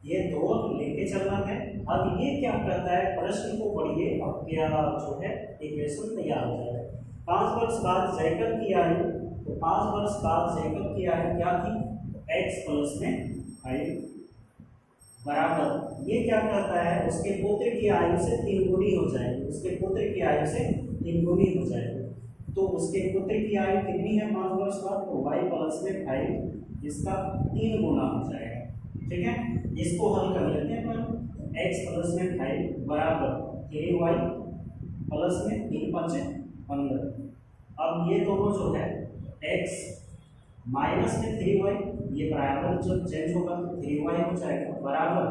ये दो लेके चलना है। अब ये क्या कहता है, प्रश्न को पढ़िए, अब क्या जो है इक्वेशन तैयार हो जाएगा। 5 वर्ष बाद जैकब की आयु, तो 5 वर्ष बाद जैकब की आयु क्या थी, x प्लस में 5 बराबर, ये क्या कहता है, उसके पुत्र की आयु से 3 गुनी हो जाएगी, उसके पुत्र की आयु से 3 गुनी हो जाएगी। तो उसके पुत्र की आयु कितनी है 5 वर्ष बाद, तो y प्लस में 5 इसका 3 गुना हो जाएगा, ठीक है। इसको हल कर लेते हैं अपन, x प्लस में 5 बराबर 3y प्लस में 3 5 15। अब ये दोनों जो है x माइनस में 3y, ये बराबर जब चेंज होगा तो 3y हो जाएगा, बराबर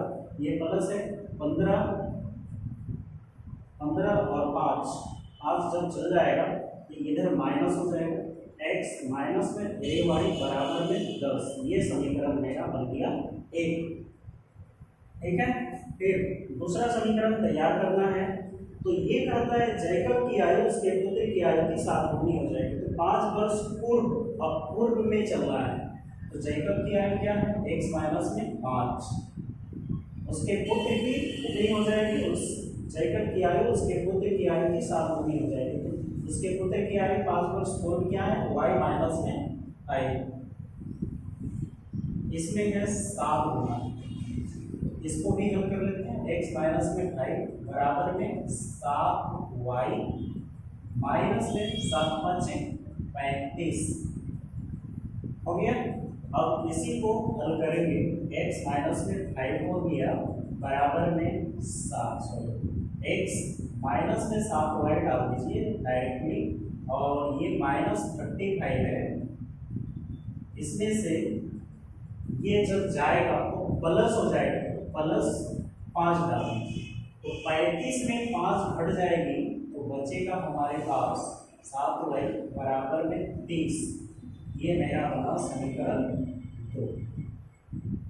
ये प्लस है 15 और 5 जब चल जाएगा तो इधर माइनस हो जाएगा, x माइनस में 3y बराबर में 10। ये समीकरण मेरा बन गया 1, ठीक है। फिर दूसरा समीकरण तैयार करना है, तो ये कहता है जैकब की आयु उसके पुत्र की आयु की 7 गुनी हो जाएगी। तो 5 वर्ष पूर्व, अब पूर्व में चल रहा है, तो जैकब की आयु क्या है, x माइनस में 5, उसके पुत्र की कितनी हो जाएगी, उस जैकब की आयु उसके पुत्र की आयु की 7 गुनी हो जाएगी। तो उसके पुत्र की आयु 5 वर्ष पूर्व क्या है, y माइनस में 5, इसमें है 7 गुना, इसको भी हम कर लेते हैं, x माइनस में 5 बराबर में 7y माइनस में 7 5 35 हो गया। अब इसी को हल करेंगे, x माइनस में 5 हो गया बराबर में 7, x माइनस में 7y डाल दीजिए डायरेक्टली, और ये -35 है, इसमें से ये जब जाएगा तो प्लस हो जाएगा, प्लस 5 डाल दीजिए, तो 35 में 5 घट जाएगी, तो बचेगा हमारे पास 7y बराबर में 30। ये मेरा बना समीकरण 2।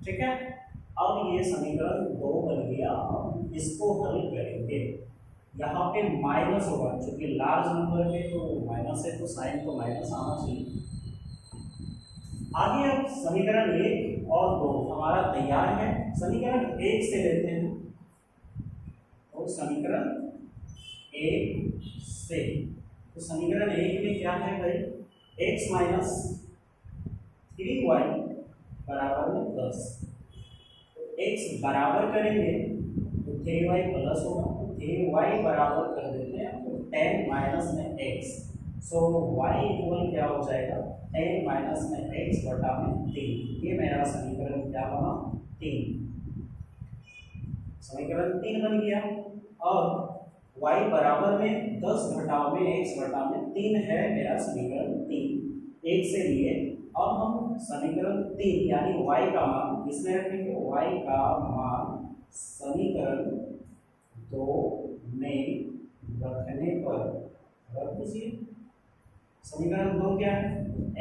ठीक है, अब ये समीकरण 2 बन गया। अब इसको हल करेंगे। यहाँ पे माइनस होगा, क्योंकि लार्ज नंबर है तो माइनस है, तो साइन तो माइनस आना चाहिए। आगे अब समीकरण 1 और 2 हमारा तैयार है। समीकरण 1 से लेते हैं, तो समीकरण 1 से, तो समीकरण 1 में क्या है भाई, x माइनस 3y बराबर में 10। तो x बराबर करेंगे तो 3y प्लस होगा, तो 3y बराबर कर देते हैं, तो 10 माइनस में x, सो y इक्वल क्या हो जाएगा, 10 माइनस में x बटा में 3। ये मेरा समीकरण क्या बना, 3। समीकरण 3 बन गया। और y बराबर में 10 घटाव में x बटा में 3 है मेरा समीकरण 3। 1 से लिए अब हम समीकरण 3 यानी y का मान इसमें रखेंगे। y का मान समीकरण 2 में रखने पर रख दीजिए। समीकरण 2 क्या है,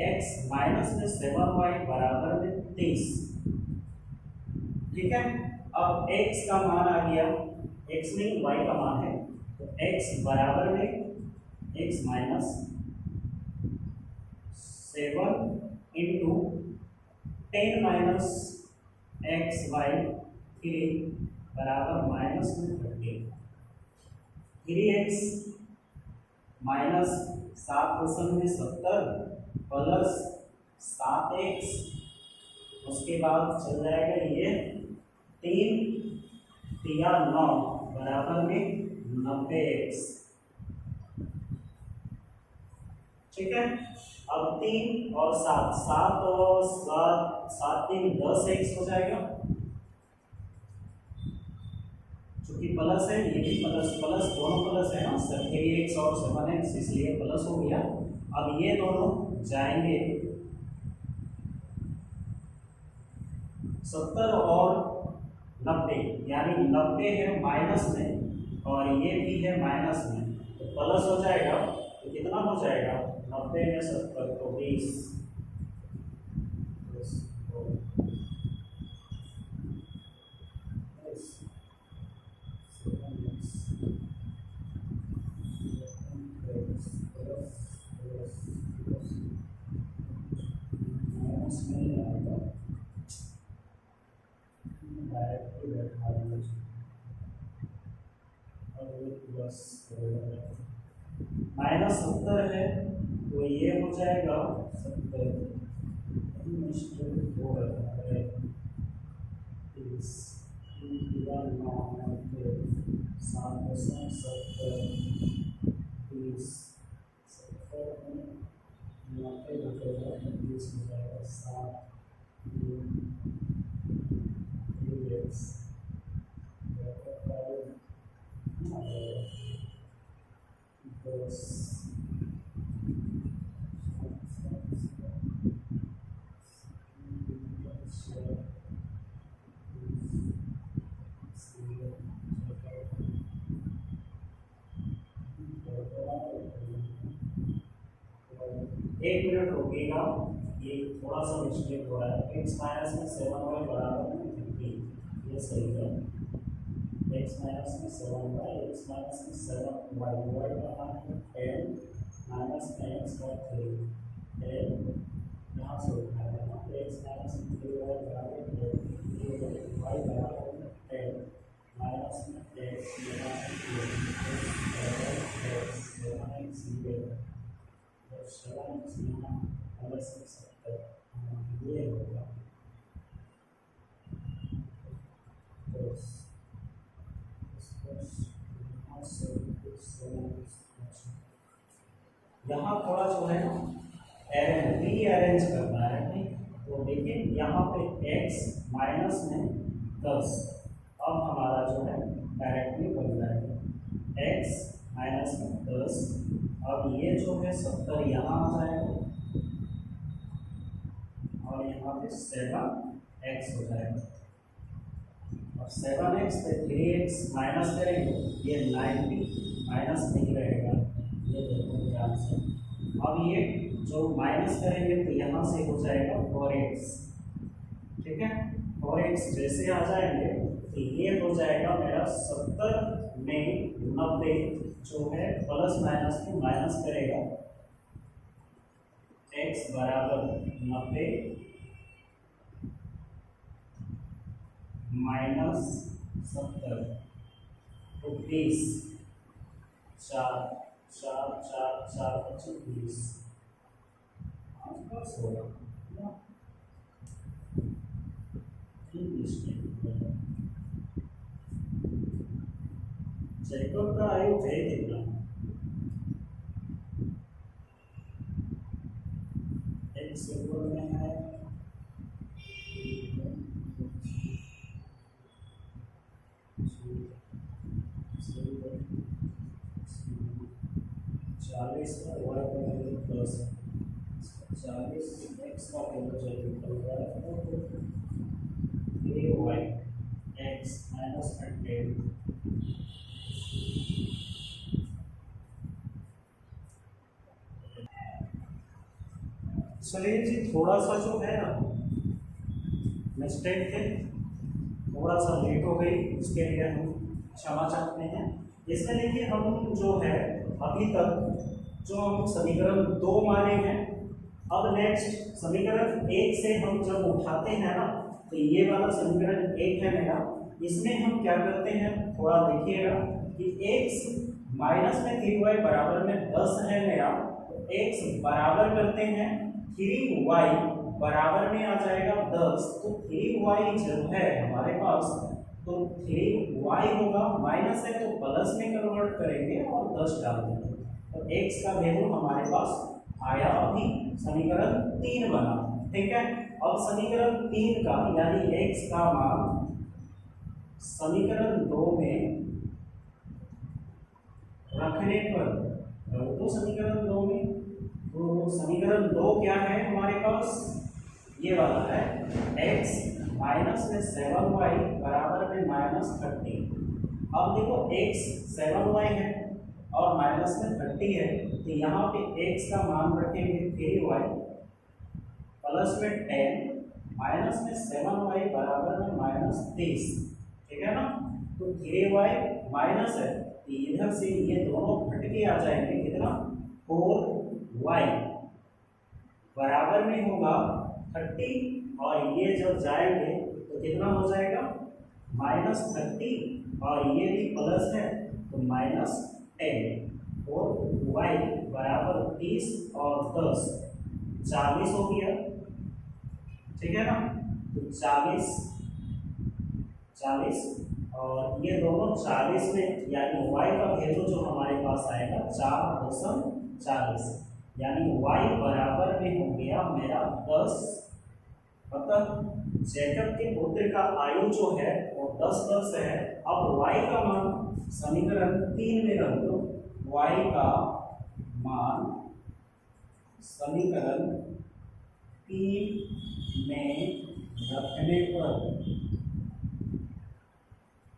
x माइनस में 7y बराबर में 30। ठीक है, अब x का मान आ गया, x नहीं y का मान है, तो x बराबर में x minus 7 into 10 minus x by 3 बराबर माइनस में 30। 3x माइनस 7.70 प्लस 7x, उसके बाद चल जाएगा ये 3 या 9 बराबर में 90x। ठीक है, अब 3 और 7, 7 और 7 3 10x हो जाएगा, चूंकि प्लस है, ये भी प्लस प्लस दोनों प्लस है ना, 3x और 7x, इसलिए प्लस हो गया। अब ये दोनों जाएंगे, 70 और 90, यानी 90 है माइनस में और ये भी है माइनस में, तो प्लस हो जाएगा, तो कितना हो जाएगा, 90 में 70 तो 20। माइनस 70 है तो ये हो जाएगा 70, एक मिनट रोकिएगा, ये थोड़ा सा मिस्टेक हो रहा है। x माइनस में 7y बराबर में 15, ये सही है। x माइनस में 7y, x माइनस में 7y, y का मान है 10 माइनस में x का 3, 10 यहाँ से उठाया है ना, x माइनस में 3y बराबर 10, y बराबर में 10 माइनस में x ये होगा। यहाँ थोड़ा जो है रीअरेंज करना है, तो देखिए यहाँ पे x माइनस में 10, अब हमारा जो है डायरेक्टली बन जाएगा x माइनस में 10, अब ये जो है 70 यहाँ आ जाएगा और यहाँ पे 7x हो जाएगा, और 7x पे 3x माइनस करेंगे, ये 90 माइनस नहीं रहेगा, ये देखो ध्यान से। अब ये जो माइनस करेंगे तो यहाँ से हो जाएगा 4x, ठीक है। 4x जैसे आ जाएंगे तो ये हो जाएगा मेरा 70 में 90, जो है प्लस माइनस में माइनस करेगा, x बराबर 90 माइनस 70 तो 20, 4 4 4 4 25 आसपास होगा। जैकब का आयु है कितना? एक सिंबल में है 40 का y का वैल्यू प्लस 40 x का वैल्यू निकल रहा है y x माइनस 100। चलिए जी, थोड़ा सा जो है ना मिस्टेक थे, थोड़ा सा लेट हो गई, उसके लिए हम क्षमा चाहते हैं। इसमें देखिए हम जो है अभी तक जो हम समीकरण 2 माने हैं, अब नेक्स्ट समीकरण 1 से हम जब उठाते हैं ना, तो ये वाला समीकरण 1 है मेरा, इसमें हम क्या करते हैं थोड़ा देखिएगा कि x माइनस में 3y बराबर में 10 है मेरा, तो x बराबर करते हैं 3y बराबर में आ जाएगा 10, तो 3y जो है हमारे पास, तो 3y होगा, माइनस है तो प्लस में कन्वर्ट करेंगे और 10 डाल देंगे, तो x का वैल्यू हमारे पास आया, अभी समीकरण 3 बना, ठीक है। अब समीकरण 3 का यानी x का मान समीकरण 2 में रखने पर, तो समीकरण 2 में, तो समीकरण 2 क्या है हमारे पास, ये वाला है x माइनस में 7y बराबर में माइनस 30। अब देखो x 7y है और माइनस में 30 है, तो यहाँ पे x का मान रखेंगे 3y प्लस में 10 माइनस में 7y बराबर में माइनस 30, ठीक है ना। तो 3y माइनस है, तो इधर से ये दोनों घट के आ जाएंगे, कितना 4y बराबर में होगा 30, और ये जब जाएंगे तो कितना हो जाएगा माइनस 30, और ये भी प्लस है तो माइनस 10, और y बराबर 30 और 10 40 हो गया, ठीक है ना। तो 40 और ये दोनों 40 में, यानी y का वैल्यू जो हमारे पास आएगा 4.40, यानी y बराबर में हो गया मेरा 10। मतलब जैकब के पुत्र का आयु जो है वो 10 वर्ष है। अब y का मान समीकरण 3 में रख दो, y का मान समीकरण 3 में रखने पर,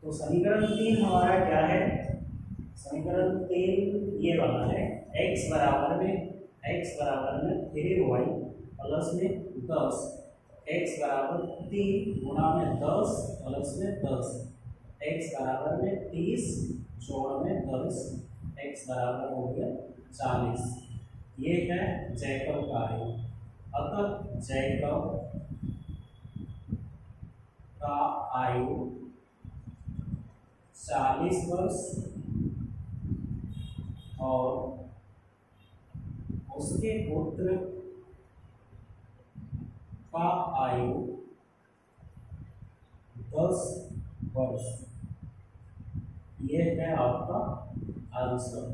तो समीकरण 3 हमारा क्या है, समीकरण 3 ये वाला है, x बराबर में 3y प्लस में 10, x बराबर 3 गुणा में 10 प्लस में 10, x बराबर में 30 जोड़ में 10, x बराबर हो गया 40। ये है जैकब का आयु। अतः जैकब का आयु 40 वर्ष और उसके पुत्र का आयु 10 वर्ष। यह है आपका आंसर।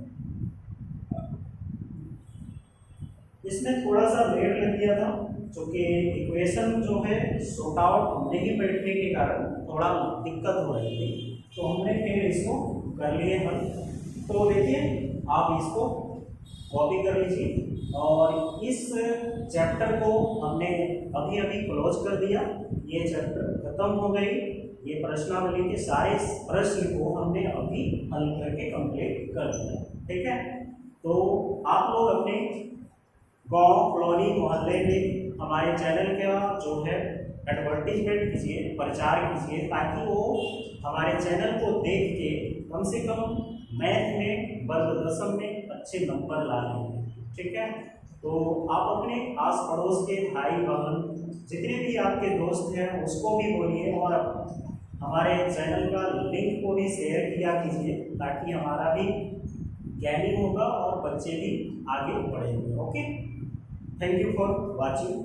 इसमें थोड़ा सा लेट लग गया था, क्योंकि इक्वेशन जो है सॉर्ट आउट नहीं बैठने के कारण थोड़ा दिक्कत हो रही थी, तो हमने फिर इसको कर लिए हल। तो देखिए आप इसको कॉपी कर लीजिए, और इस चैप्टर को हमने अभी अभी क्लोज कर दिया। ये चैप्टर खत्म हो गई, ये प्रश्नावली के सारे प्रश्न को हमने अभी हल करके कंप्लीट कर दिया, ठीक है। तो आप लोग अपने गांव कॉलोनी मोहल्ले में हमारे चैनल का जो है एडवर्टीजमेंट कीजिए, प्रचार कीजिए, ताकि वो हमारे चैनल को देख के कम से कम मैथ में वर्ग दशम में अच्छे नंबर ला लें। ठीक है, तो आप अपने आस पड़ोस के भाई बहन जितने भी आपके दोस्त हैं उसको भी बोलिए, और हमारे चैनल का लिंक को भी शेयर किया कीजिए, ताकि हमारा भी ज्ञानी होगा और बच्चे भी आगे बढ़ेंगे। Okay, thank you for watching.